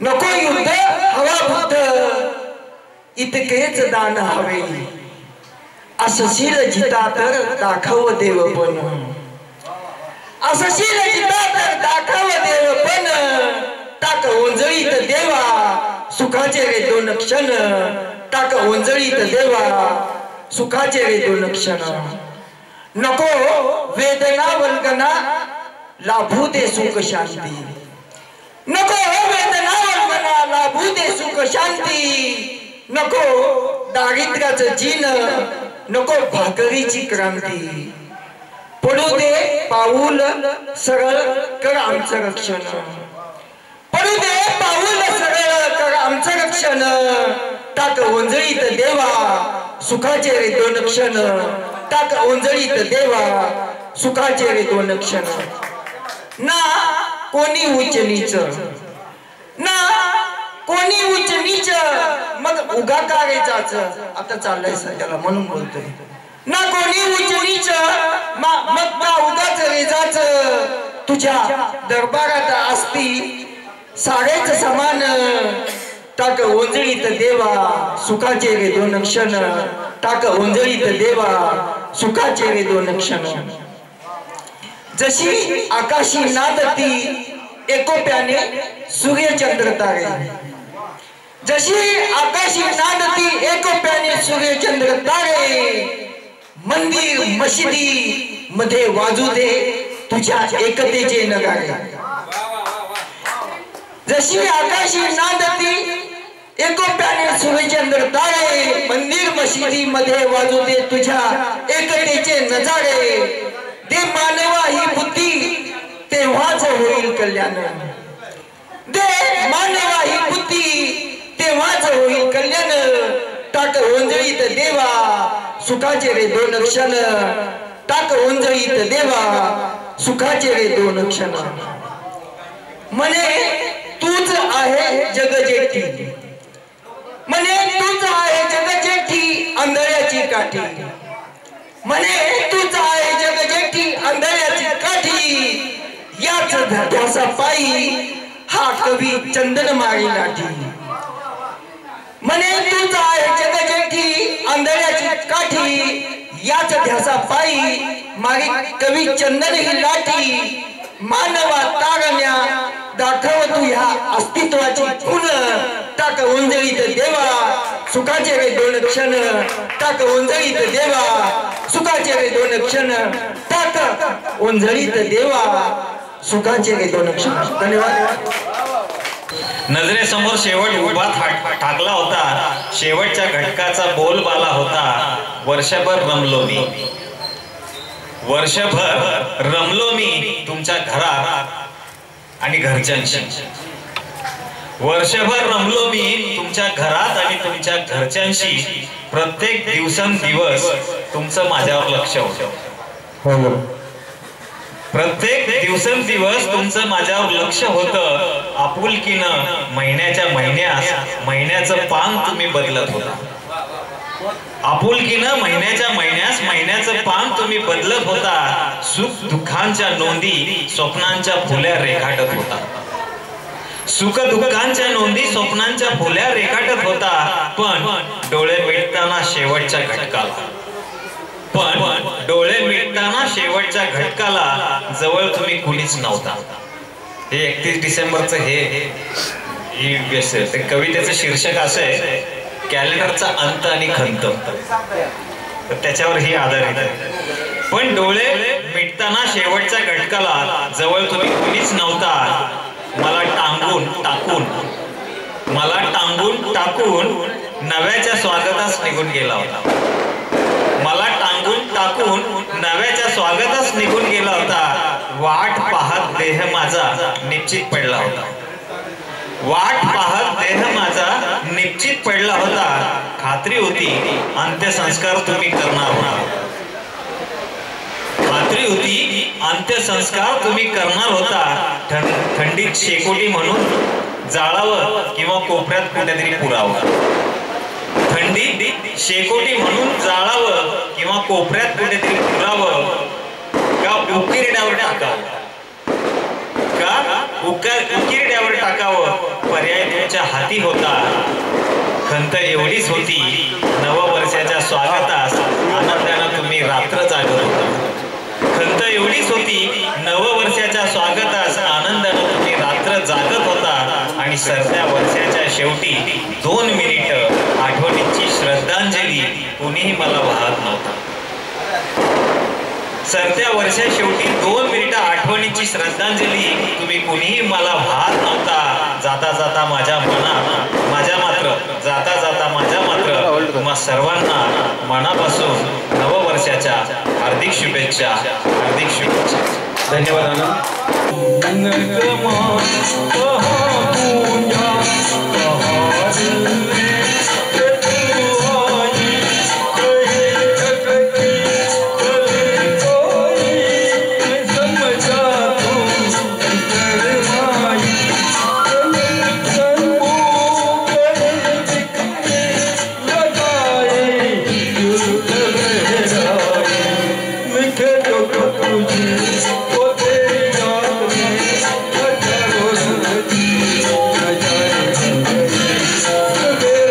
नको युद्ध हवा बुद्ध, इतकेच दान हवे. असशील जिता तर दाखव देवपण, असशील जिता तर दाखव देवपण. टाक ओंजळीत देवा, सुखाचे रे दोन क्षण. टाक ओंजळीत देवा, सुखाचे रे दोन क्षण. नको वेदना वल्गना, लाभू दे सुख शांती. नको वेदना वल्गना, लाभू दे सुख शांती. नको दारिद्र्याचं जीन, नको भाकरीची क्रांती. पडू दे पाऊल सरळ कर आमचं रक्षण, पडू दे पाऊल सरळ कर आमचं रक्षण. टाक ओंजळीत देवा, सुखाचे रे दोन क्षण. टाक ओंजळीत देवा, सुखाचे रे दोन क्षण. ना कोणी उच्च नीच, ना कोणी उच्च नीच, मग उगा कारेचाच. आता चाललंय सध्याला म्हणून बोलतोय. ना कोणी उच्च नीच, मग ना उगाच रेजाच. तुझ्या दरबारात असती सारेच समान. टाक ओंजळीत देवा, सुखाचे रे दोन क्षण. टाक ओंजळीत देवा, सुखाचे रे दोन क्षण. जशी आकाशी नादती एकोप्याने सूर्यचंद्र तारे, जशी आकाशी नादती एकोप्याने सूर्यचंद्र तारे. मंदिर मशिदी मध्ये वाजू दे तुझ्या एकतेचे नगारे. जशी आकाशी नादती एकोप्याने सूर्यचंद्र तारे. मंदिर मशिदी मध्ये वाजू दे तुझ्या एकतेचे नजारे. दे मानवा ही बुद्धी तेव्हाच होईल कल्याण, दे मानवा ही बुद्धी तेव्हाच होईल कल्याण. टाक ओंजळीत देवा, सुखाचे रे दोन क्षण. टाक ओंजळीत देवा, सुखाचे रे दोन क्षण. म्हणे तूच आहे जगजेठी, म्हणे तूच आहे जगजेठी आंधळ्याची काठी. म्हणे तूच आहे जगजेठी आंधळ्याची काठी. याच ध्यासा पायी हा कवी चंदन माळी लाठी. म्हणे तूच आहे जगजेठी आंधळ्याची काठी. याच ध्यासा पायी मारी कवी चंदन ही लाठी. मानवा तारण्या दाखव तू ह्या अस्तित्वाची खून. टाक ओंजळीत देवा, सुखाचे रे दोन क्षण. टाक ओंजळीत देवा, सुखाचे रे दोन क्षण. टाक ओंजळीत देवा, सुखाचे रे दोन क्षण. धन्यवाद. नजरेसमोर शेवट उभा ठाकला होता, शेवटच्या घटकाचा बोलबाला होता. वर्षभर रमलो मी, वर्षभर रमलो मी तुमच्या घरात आणि घरच्यांशी. वर्षभर रमलो मी तुमच्या घरात आणि तुमच्या घरच्यांशी. प्रत्येक दिवसेंदिवस तुमचं माझ्यावर लक्ष होतं. प्रत्येक दिवसेंदिवस तुमचं माझ्यावर लक्ष होतं. आपुलकीनं महिन्याच्या महिन्याचं पान तुम्ही बदलत होता. आपुलकीनं महिन्याचं पान तुम्ही बदलत होता. सुख दुःखांच्या नोंदी स्वप्नांच्या फुल्या रेखाटत होता. सुख दुःखांच्या नोंदी स्वप्नांच्या फुल्या रेखाटत होता. पण डोळे मिटताना शेवटच्या घटकाला जवळ तुम्ही कुणीच नव्हता. हे 31 डिसेंबरचं हे कवितेचं शीर्षक असं आहे, कॅलेंडरचा अंत आणि खंत. त्याच्यावर ही आधारित आहे. पण डोळे मिटताना शेवटच्या घटकाला जवळ तुम्ही कुणीच नव्हता. मला टांगून टाकून नव्याच्या स्वागतास निघून गेला होता. वाट पाहत देह माझा निश्चित पडला होता. खात्री होती अंत्यसंस्कार तुम्ही करणार होता. थंडीत शेकोटी म्हणून जाळावं किंवा कोपऱ्यात कुठेतरी पुरावं का उकिरड्यावर टाकावं पर्याय तुमच्या हाती होता. खंत एवढीच होती नववर्षाच्या स्वागतास आनंदानं तुम्ही रात्र जागत होता. आणि सरत्या वर्षाच्या शेवटी 2 मिनिटं आठवणीची श्रद्धांजली कुणीही मला वाहत नव्हता. सरत्या वर्षा शेवटी 2 मिनिटं आठवणीची श्रद्धांजली तुम्ही कुणीही मला वाहत नव्हता. जाता जाता माझ्या मात्र तुम्हा सर्वांना मनापासून नववर्षाच्या हार्दिक शुभेच्छा. धन्यवाद. तुझे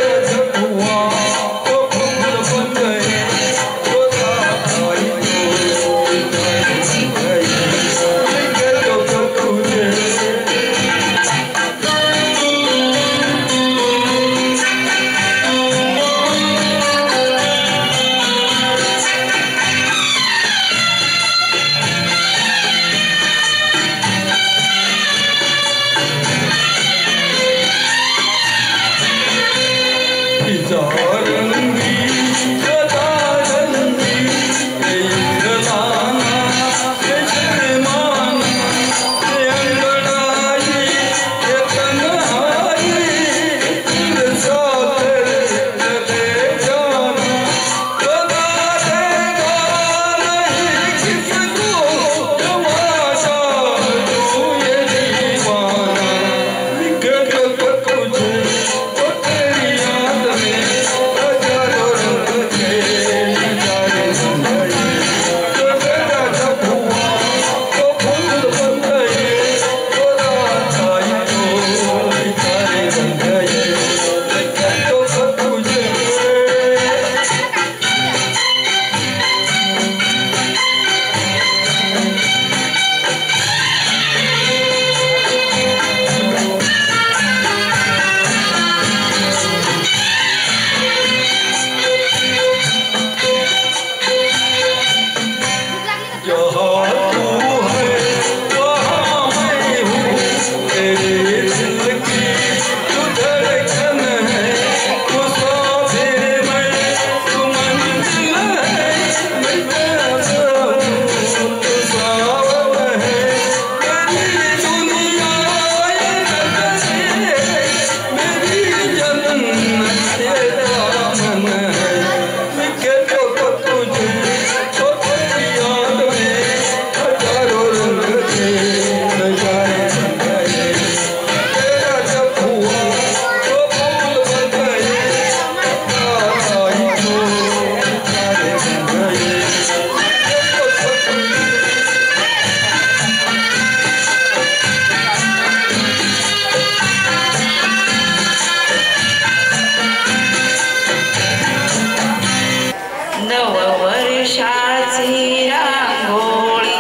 वर्षाची रांगोळी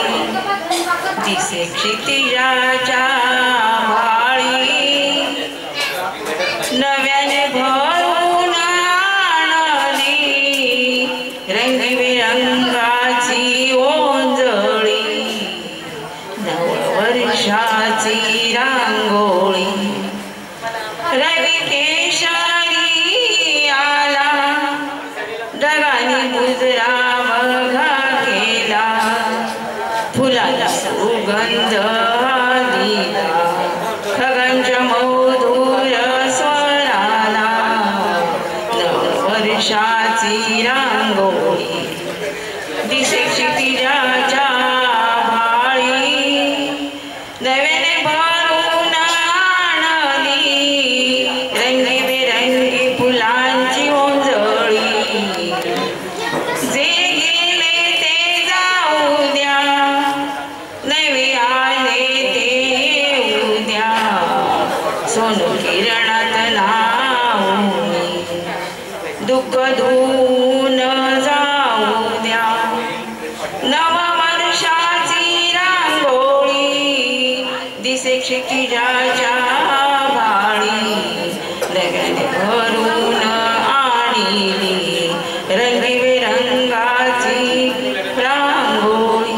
दिसे क्षितिजाच्या भाळी नव्याने भरून आणली रंगीबेरंगाची ओंजळी नववर्षाची रांगोळी रवी केशरी आला ढगांनी मुजरा बघा केला फुलाला सुगंध दिला खगांच्या मधुर स्वराला नववर्षाची रांगोळी दिसे क्षितिजाच्या भाळी नव्याने भरून आणली रंगीबेरंगी फुलांची ओंजळी जे गेले ते जाऊ द्या नवे आले ते येऊ द्या सोनू किरणात लावून दुःख धुवून जाऊ द्या नववर्षाची रांगोळी दिसे क्षितिजाच्या भाळी नव्याने भरून आणली रंगीबेरंगाची रांगोळी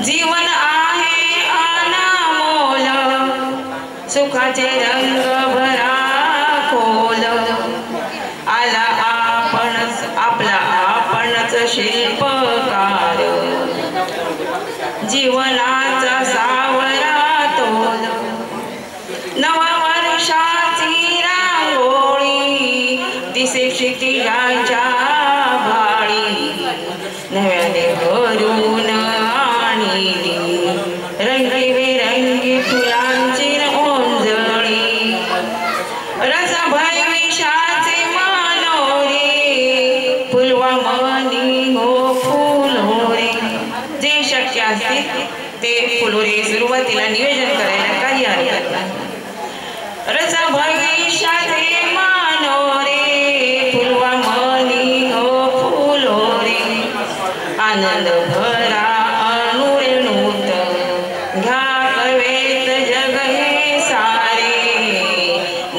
जीवन आहे अनमोल सुखाचे रंग भरा खोल आला आपणच आपला आपणच शिल्पकार जीवनाचा सावरा तोल नववर्षाची रांगोळी दिसे क्षितिजाच्या भाळी नव्याने भरून आणली रंगीबेरंगी फुलांची ओंजळी रस भविष्याचे मनोरे फुलवा मनी हो फुलोरे जे शक्य असतील ते फुलोरे सुरुवातीला नियोजन करायला काही हरकत नाही रस भविष्याचे मनोरे फुलवा मनी हो फुलोरे आनंद भरा अनुरेणूत घ्या कवेत जग हे सारे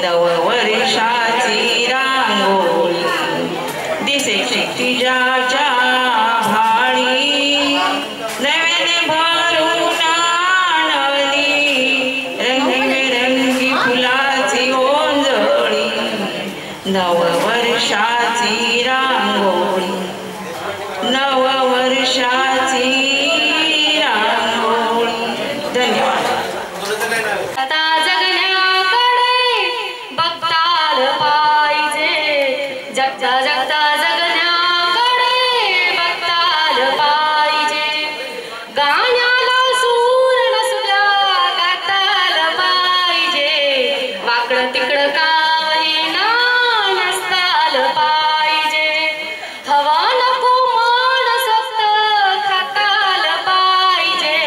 नववर्षाची रांगोळी दिसे क्षितिजाच्या भाळी नव्याने भरून आणली रंगीबेरंगी फुलाची ओंजळी नववर्षाची रांगोळी नववर्षाची रांगोळी धन्यवाद आता जगण्याकडे बघताल पाहिजे जगता जगता जगण्याकडे बघताल पाहिजे गाण्याला सूर नसुद्या गाताल पाहिजे वाकडं तिकडं का होईना नसताल पाहिजे हवा नको मानसक्त खाताल पाहिजे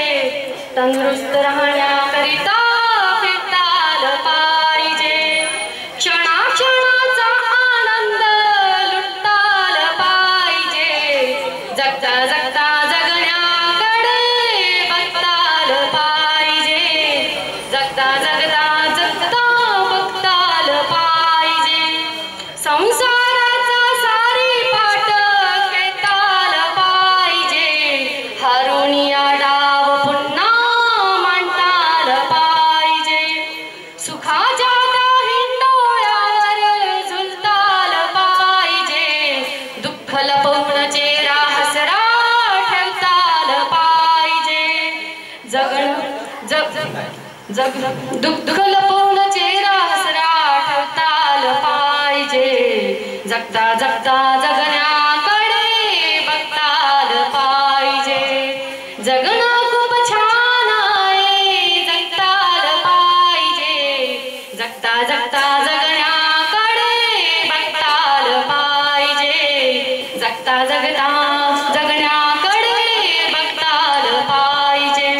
तंदुरुस्त राहण्याकरिता फिरताल पाहिजे क्षणाक्षणाचा आनंद लुटताल पाहिजे जगता जगता जगण्याकडे बघताल पाहिजे जगता जगता जगता बघताल पाहिजे संसाराचा सारी पाठ खेळताल पाहिजे हरुनिया डाव पुन्हा मांडताल पाहिजे सुखाच्या हिंडोळ्यावर झुलताल पाहिजे दुःख लपवून चेहरा हसरा ठेवताल पाहिजे जगण जग जग दुःख लपवून चेहरा हसरा ठेवताल पाहिजे जगता जगता जगण्याकडे बघताल पाहिजे जगणं खूप छान आहे जगताल पाहिजे जगता जगता जगण्याकडे बघताल पाहिजे जगता जगता जगण्याकडे बघताल पाहिजे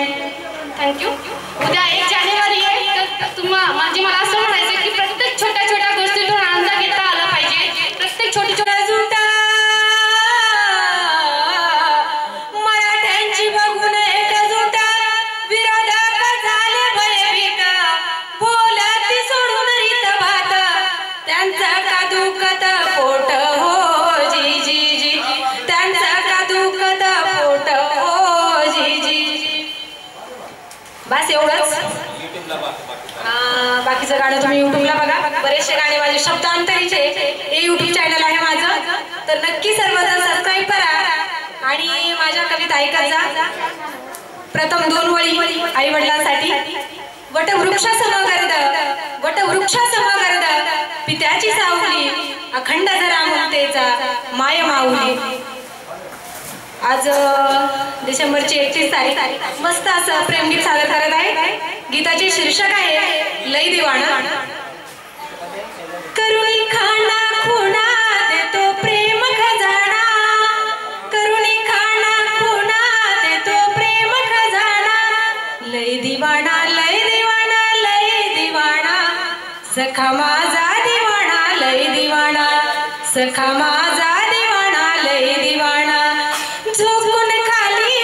थँक्यू उद्या 1 जानेवारी आहे तर म्हणजे मला असं म्हणायचं की प्रत्येक छोट्या छोट्या गोष्टीतून आनंद घेता आला पाहिजे प्रत्येक छोटी छोट्या बाकीचं गाणं तुम्ही युट्यूबला बघा. बरेचसे गाणे माझे शब्दांतरीचे हे युट्यूब चॅनल आहे माझं, तर नक्की सर्वजण सबस्क्राईब करा आणि माझ्या कविता ऐकत जा. प्रथम 2 वळी आई वडिलांसाठी. वटवृक्षासम गर्द पित्याची सावली अखंड धरा ममतेचा माय माऊली. आज डिसेंबरची 31 तारीख मस्त असं प्रेमगीत सादर करत आहे. गीताचे शीर्षक आहे लय दिवाणा. करुणी खाना खुणा देतो प्रेम खजाना, करुणी खाना खुणा देतो प्रेम खजाना. लय दिवाणा लय दिवाणा लय दिवाणा, सखा माझा दिवाणा लय दिवाणा, सखा माझा दिवाणा लय दिवाणा. झोपून खाली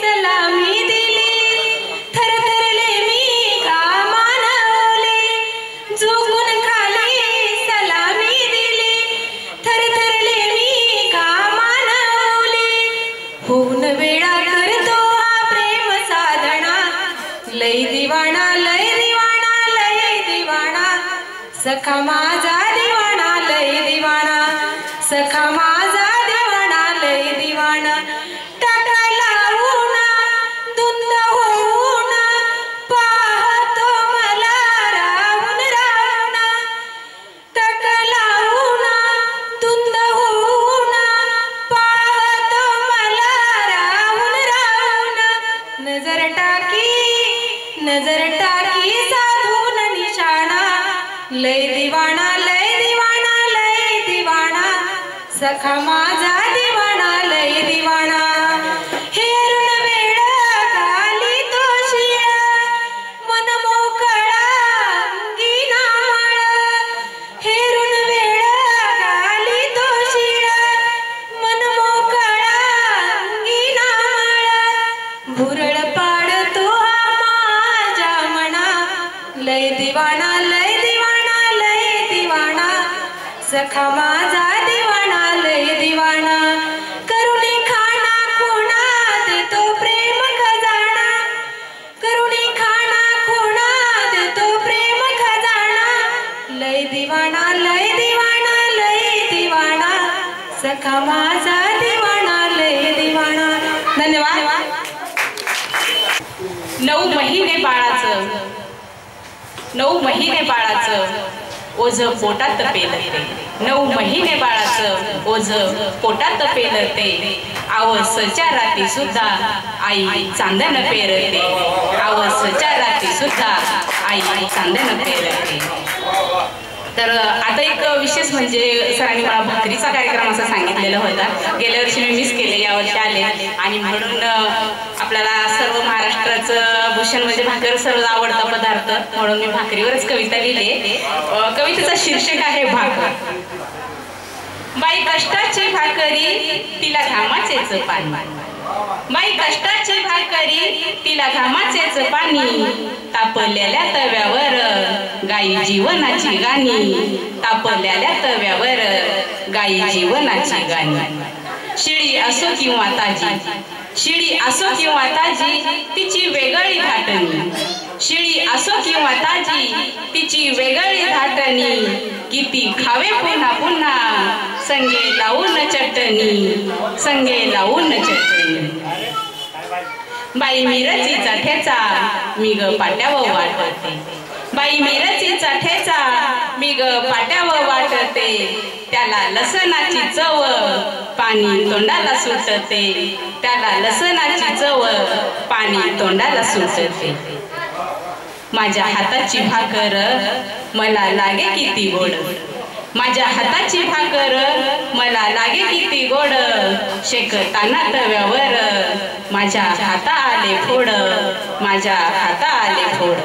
सलामी दिली, थरथरले मी का मानवले. झोपून खाली सलामी दिली, थरथरले मी का मानवले. होऊन वेळा करतो हा प्रेम साधना, लय दिवाणा लय दिवाणा लय दिवाणा, सखा माझा दिवाणा लय दिवाणा, सखा माझा दिवाणा लय दिवाणा. टाका लावून धुंद होऊन पाहतो मला राहून राहून, टाका लावून धुंद होऊन पाहतो मला राहून राहून. नजर टाकी साधून निशाणा, लय दिवाणा लय दिवाणा लय दिवाणा, सखा माझा दिवाणा लय दिवाणा. हेरून वेळ घाली तो शिळा, मन मोकळा अंगीना मळ. हेरून वेळ घाली तो शिळा, मन मोकळा अंगीना मळ. भुरळ पाडतो हा माझ्या मना, लय दिवाणा लय दिवाणा लय दिवाणा, सखा माझा दिवाणा लय दिवाणा. करुणी खाना खुणा देतो प्रेम खजाना, करुणी खाना खुणा देतो प्रेम खजाना. लय दिवाणा लय दिवाणा लय दिवाणा, सखा माझा दिवाणा लय दिवाणा. धन्यवाद. 9 महिने बाळाचं 9 महिने बाळाचं ओझ पोटात पेलते. 9 महिने बाळाचं ओझ पोटात पेलते. आवसच्या रात्री सुद्धा आई चांदण पेरते. आवसच्या रात्री सुद्धा आई चांदण पेरते. तर आता एक विशेष म्हणजे सरांनी मला भाकरीचा कार्यक्रम असा सांगितलेला होता. गेल्या वर्षी मी मिस केले, यावर्षी आले आणि म्हणून आपल्याला सर्व महाराष्ट्राचं भूषण म्हणजे भाकर सर्व आवडता पदार्थ, म्हणून मी भाकरीवरच कविता लिहिली. कवितेचा शीर्षक आहे भाकर. बाई कष्टाची भाकरी तिला घामाचेच पाणी, बाई कष्टाची भाकरी तिला घामाचेच पाणी. तापलेल्या तव्यावर गाई जीवनाची गाणी, तापलेल्या तव्यावर गाई जीवनाची गाणी. शिळी असो किंवा ताजी, शिळी असो किंवा ताजी तिची वेगळी धाटणी. शिळी असो किंवा ताजी तिची वेगळी धाटणी. किती खावे पुन्हा पुन्हा संगे लावून चटणी, संगे लावून चटणी. बाई मिरचीचा ठेचा मी ग पाट्यावर वाटते, बाई मिरचीचा ठेचा मी ग पाट्यावर वाटते. त्याला लसणाची चव पाणी तोंडाला सुटते, त्याला लसणाची चव पाणी तोंडाला सुटते. माझ्या हाताची भाकर मला लागे किती गोड, माझ्या हाताची भाकर मला लागे किती गोड. शेकताना तव्यावर माझ्या हाता आले फोड, माझ्या हाता आले फोड.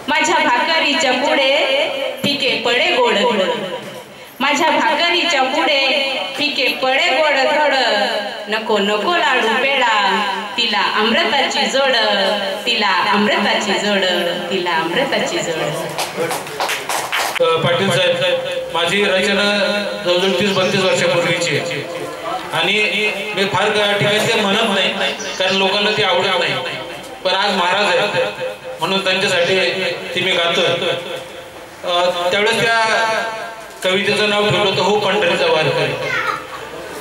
माझ्या भाकरीच्या पुढे फिके पडे गोड धड, माझ्या भाकरीच्या पुढे फिके पडे गोड धड. नको नको लाडू पेडा तिला अमृताची जोड, तिला अमृताची जोड, तिला अमृताची जोड. पाटील साहेब, माझी रचना जवळजवळ 30-32 वर्षापूर्वीची आहे आणि मी फार ठिकाणी ते म्हणत नाही कारण लोकांना ती आवडत नाही. पण आज महाराज आहेत म्हणून त्यांच्यासाठी ती मी गातो. त्यावेळेस त्या कवितेचं नाव ठेवलं होतं हो पंढरीचा वारकरी.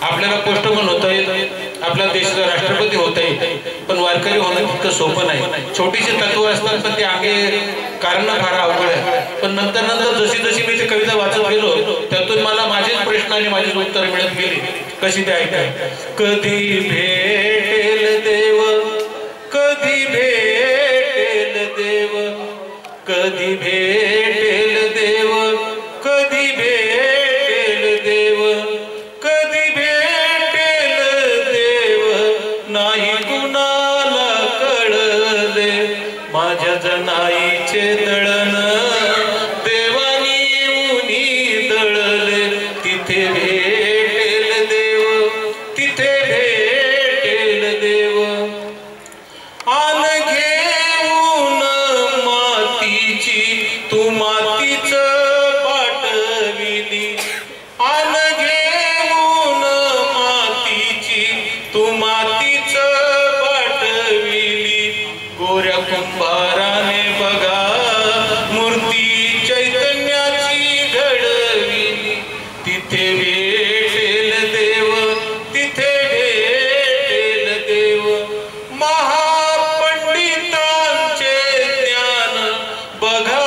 आपल्याला पोस्टमन होता येईल, आपल्या देशाचा राष्ट्रपती होता येईल, पण वारकरी होणं इतकं सोपं नाही. छोटीशी तत्व असतात पण ते आगे कारण फार अवघड आहे. पण नंतर नंतर जशी जशी मी ती कविता वाचत गेलो त्यातून मला माझेच प्रश्न आणि माझीच उत्तर मिळत गेली. कशी ते ऐकाय. कधी भेटेल देव, कधी भेटेल देव, कधी भेटेल देव, कधी भेटेल देव, कधी भेटेल देव, नाही कुणाला कळले माझ्या जनाईचे दळण, देवानी उनी दळले. तिथे भेटेल देव, तिथे भेटेल देव. आन घेऊन मातीची तू मातीच पाठविली, आन घेऊन मातीची तू मातीच पाठविली. गोऱ्या कुंभाराने बघा मूर्ती चैतन्याची घडविली. तिथे भेटेल देव, तिथे भेटेल देव. महापंडितांचे ज्ञान बघा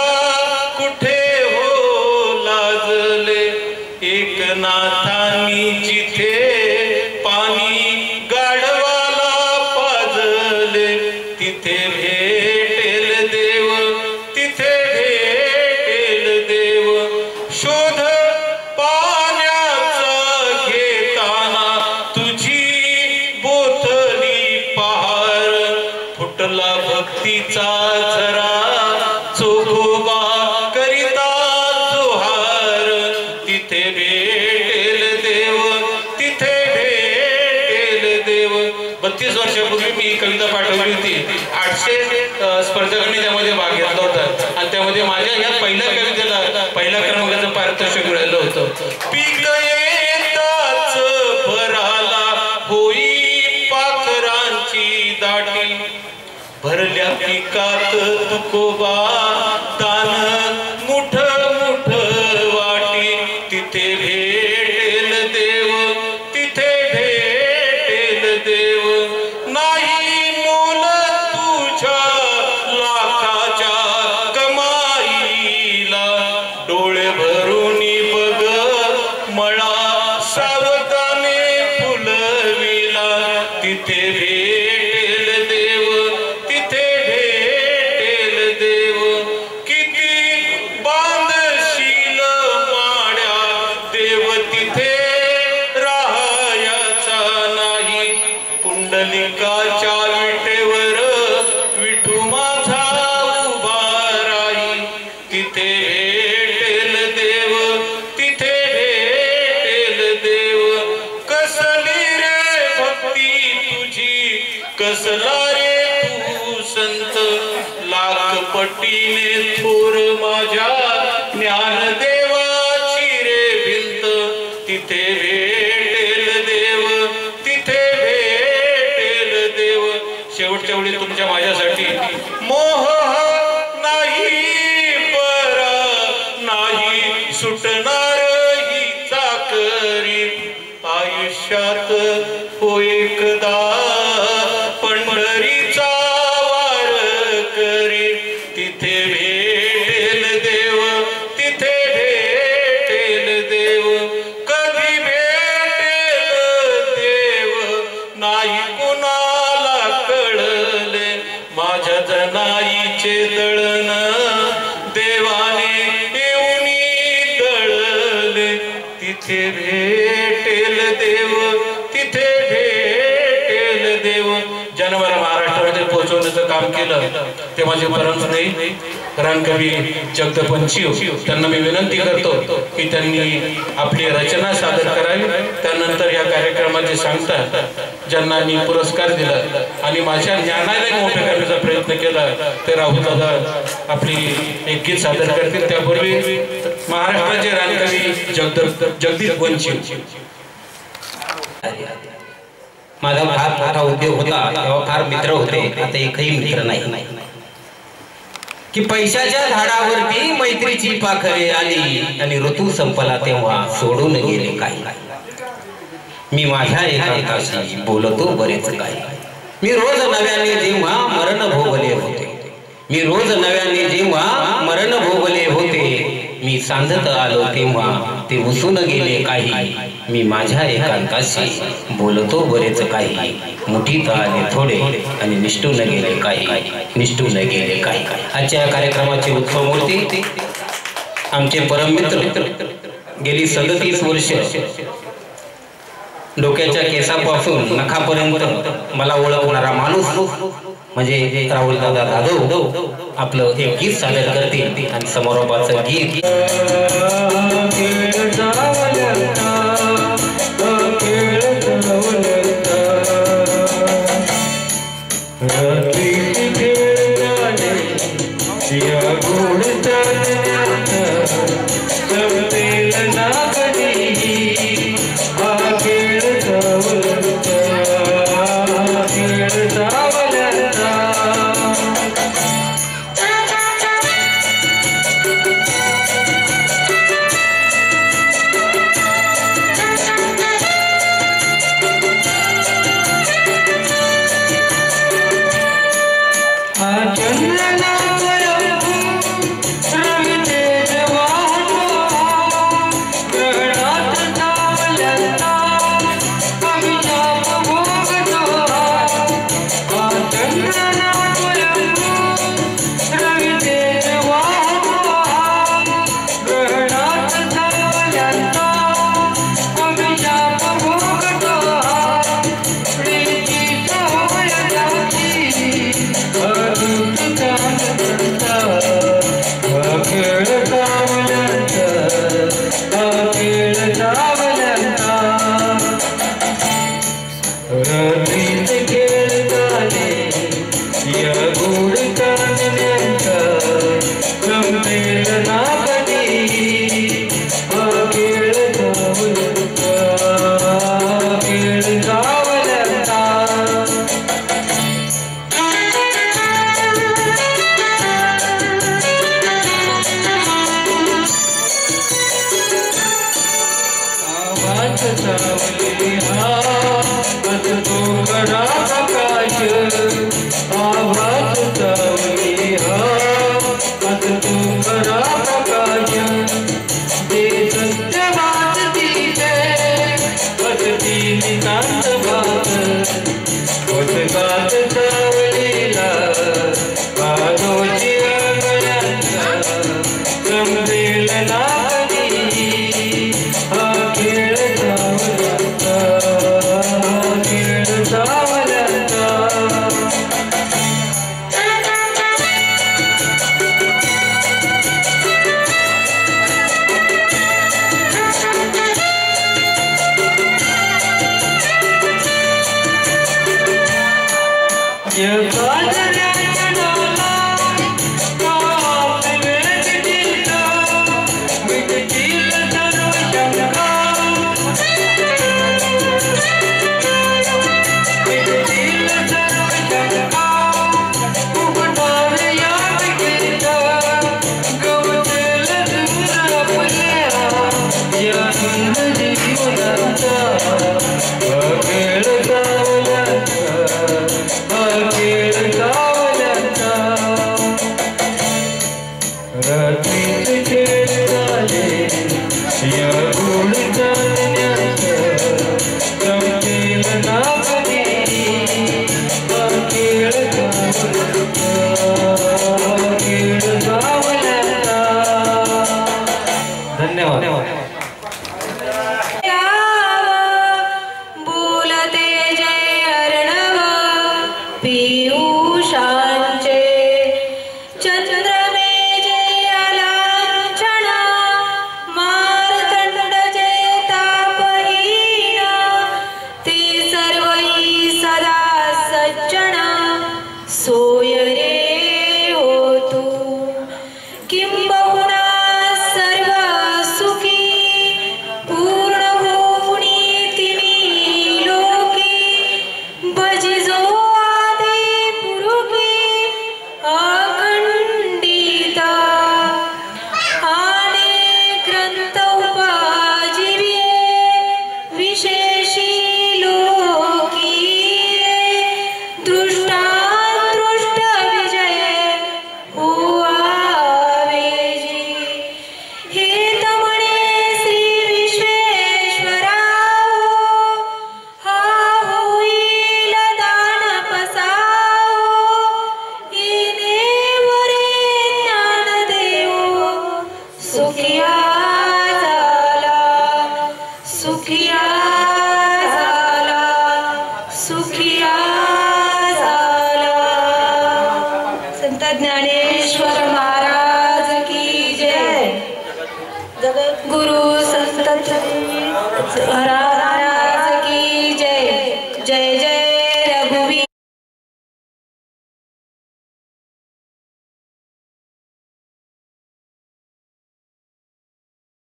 कुठे हो लाजले. एकनाथांनी जिथे पाणी गाढवाला पाजले. तिथे भेटेल देव, तिथे भेटेल देव. शोध पाण्याचा घेताना तुझी बोथली पहार, फुटला भक्तीचा झरा चोखोबा करिता जोहार. तिथे भेटेल देव, तिथे भेटेल देव. 32 वर्षापूर्वी मी कविता पाठवली होती. 800 स्पर्धकांनी त्यामध्ये भाग घेतला होता आणि त्यामध्ये माझ्या या पहिल्या कवितेला पहिल्या क्रमांकाचं पारितोषिक मिळालं होतं. पीक येताच भराला होई पाखरांची दाटी, भरल्या पिकात तुकोबा दान मुठ मुठ वाटी. तिथे भेटेल देव, तिथे भेटेल देव. नाही मोल तुझ्या लाखाच्या कमाईला, डोळे भरून बघ मळा सावधाने फुलविला. तिथे भेटेल देव, तिथे भेटेल देव. किती बांधशील माड्या देव, तिथे राहायचा नाही. पुंडलिकाच्या विटेवर विठू माझा उभा राही. तिथे भेटेल देव, तिथे भेटेल देव. कसली रे भक्ती तुझी, कसला रे तू संत, लाख पटीने थोर माझ्या ज्ञानदेवाची रे भिंत. तिथे भेटेल देव, तिथे भेटेल देव. शेवटच्या वेळी तुमच्या माझ्यासाठी मोह नाही बरा, नाही सुटणार ही चाकरी. आयुष्यात हो एकदा पंढरीचा वार करी. तिथे भेटेल देव, तिथे भेटेल देव. कधी भेटेल देव, नाही कुणाला कळले माझ्या जनाईचे दळण, देवाने येऊनी दळले. तिथे भेटेल देव, तिथे भेटेल देव. ज्यानं मला महाराष्ट्रामध्ये पोहोचवण्याचं काम केलं ते माझे परम स्नेही रानकवी जगदपंचिव. त्यांना मी विनंती करतो की त्यांनी आपली रचना सादर करावी. त्यानंतर या कार्यक्रमाचे सांगता ज्यांना मी पुरस्कार दिला आणि माझ्या ज्ञानाला मोठं करण्याचा प्रयत्न केला ते राहुल दादा आपली एक गीत सादर करतील. त्यापूर्वी महाराष्ट्राचे रानकवी जगदीश पंचिव. माझा फार मोठा उद्योग होता, तेव्हा फार मित्र होते, आता एकही मित्र नाही. की पैशाच्या झाडावरती मैत्रीची पाखरे आली आणि ऋतू संपला तेव्हा सोडून गेले काही. मी माझ्या एकांताशी बोलतो बरेच काही. मी रोज नव्याने जेव्हा मरण भोगले होते, मी रोज नव्याने जेव्हा मरण भोगले होते, मी सांधत आलो तेव्हा ते उसून गेले काही. मी माझ्या एकांताशी बोलतो बरेच काही. मुठीत आले थोडे आणि निष्ठून गेले काही, निष्ठून गेले काही. आजच्या कार्यक्रमाची उत्सव मूर्ती आमचे परममित्र, गेली 37 वर्ष डोक्याच्या केसापासून नखापर्यंत मला ओळखणारा माणूस म्हणजे राहुलदादा जाधव आपलं एक गीत सादर करतील. आणि समारोपाचं गीत ये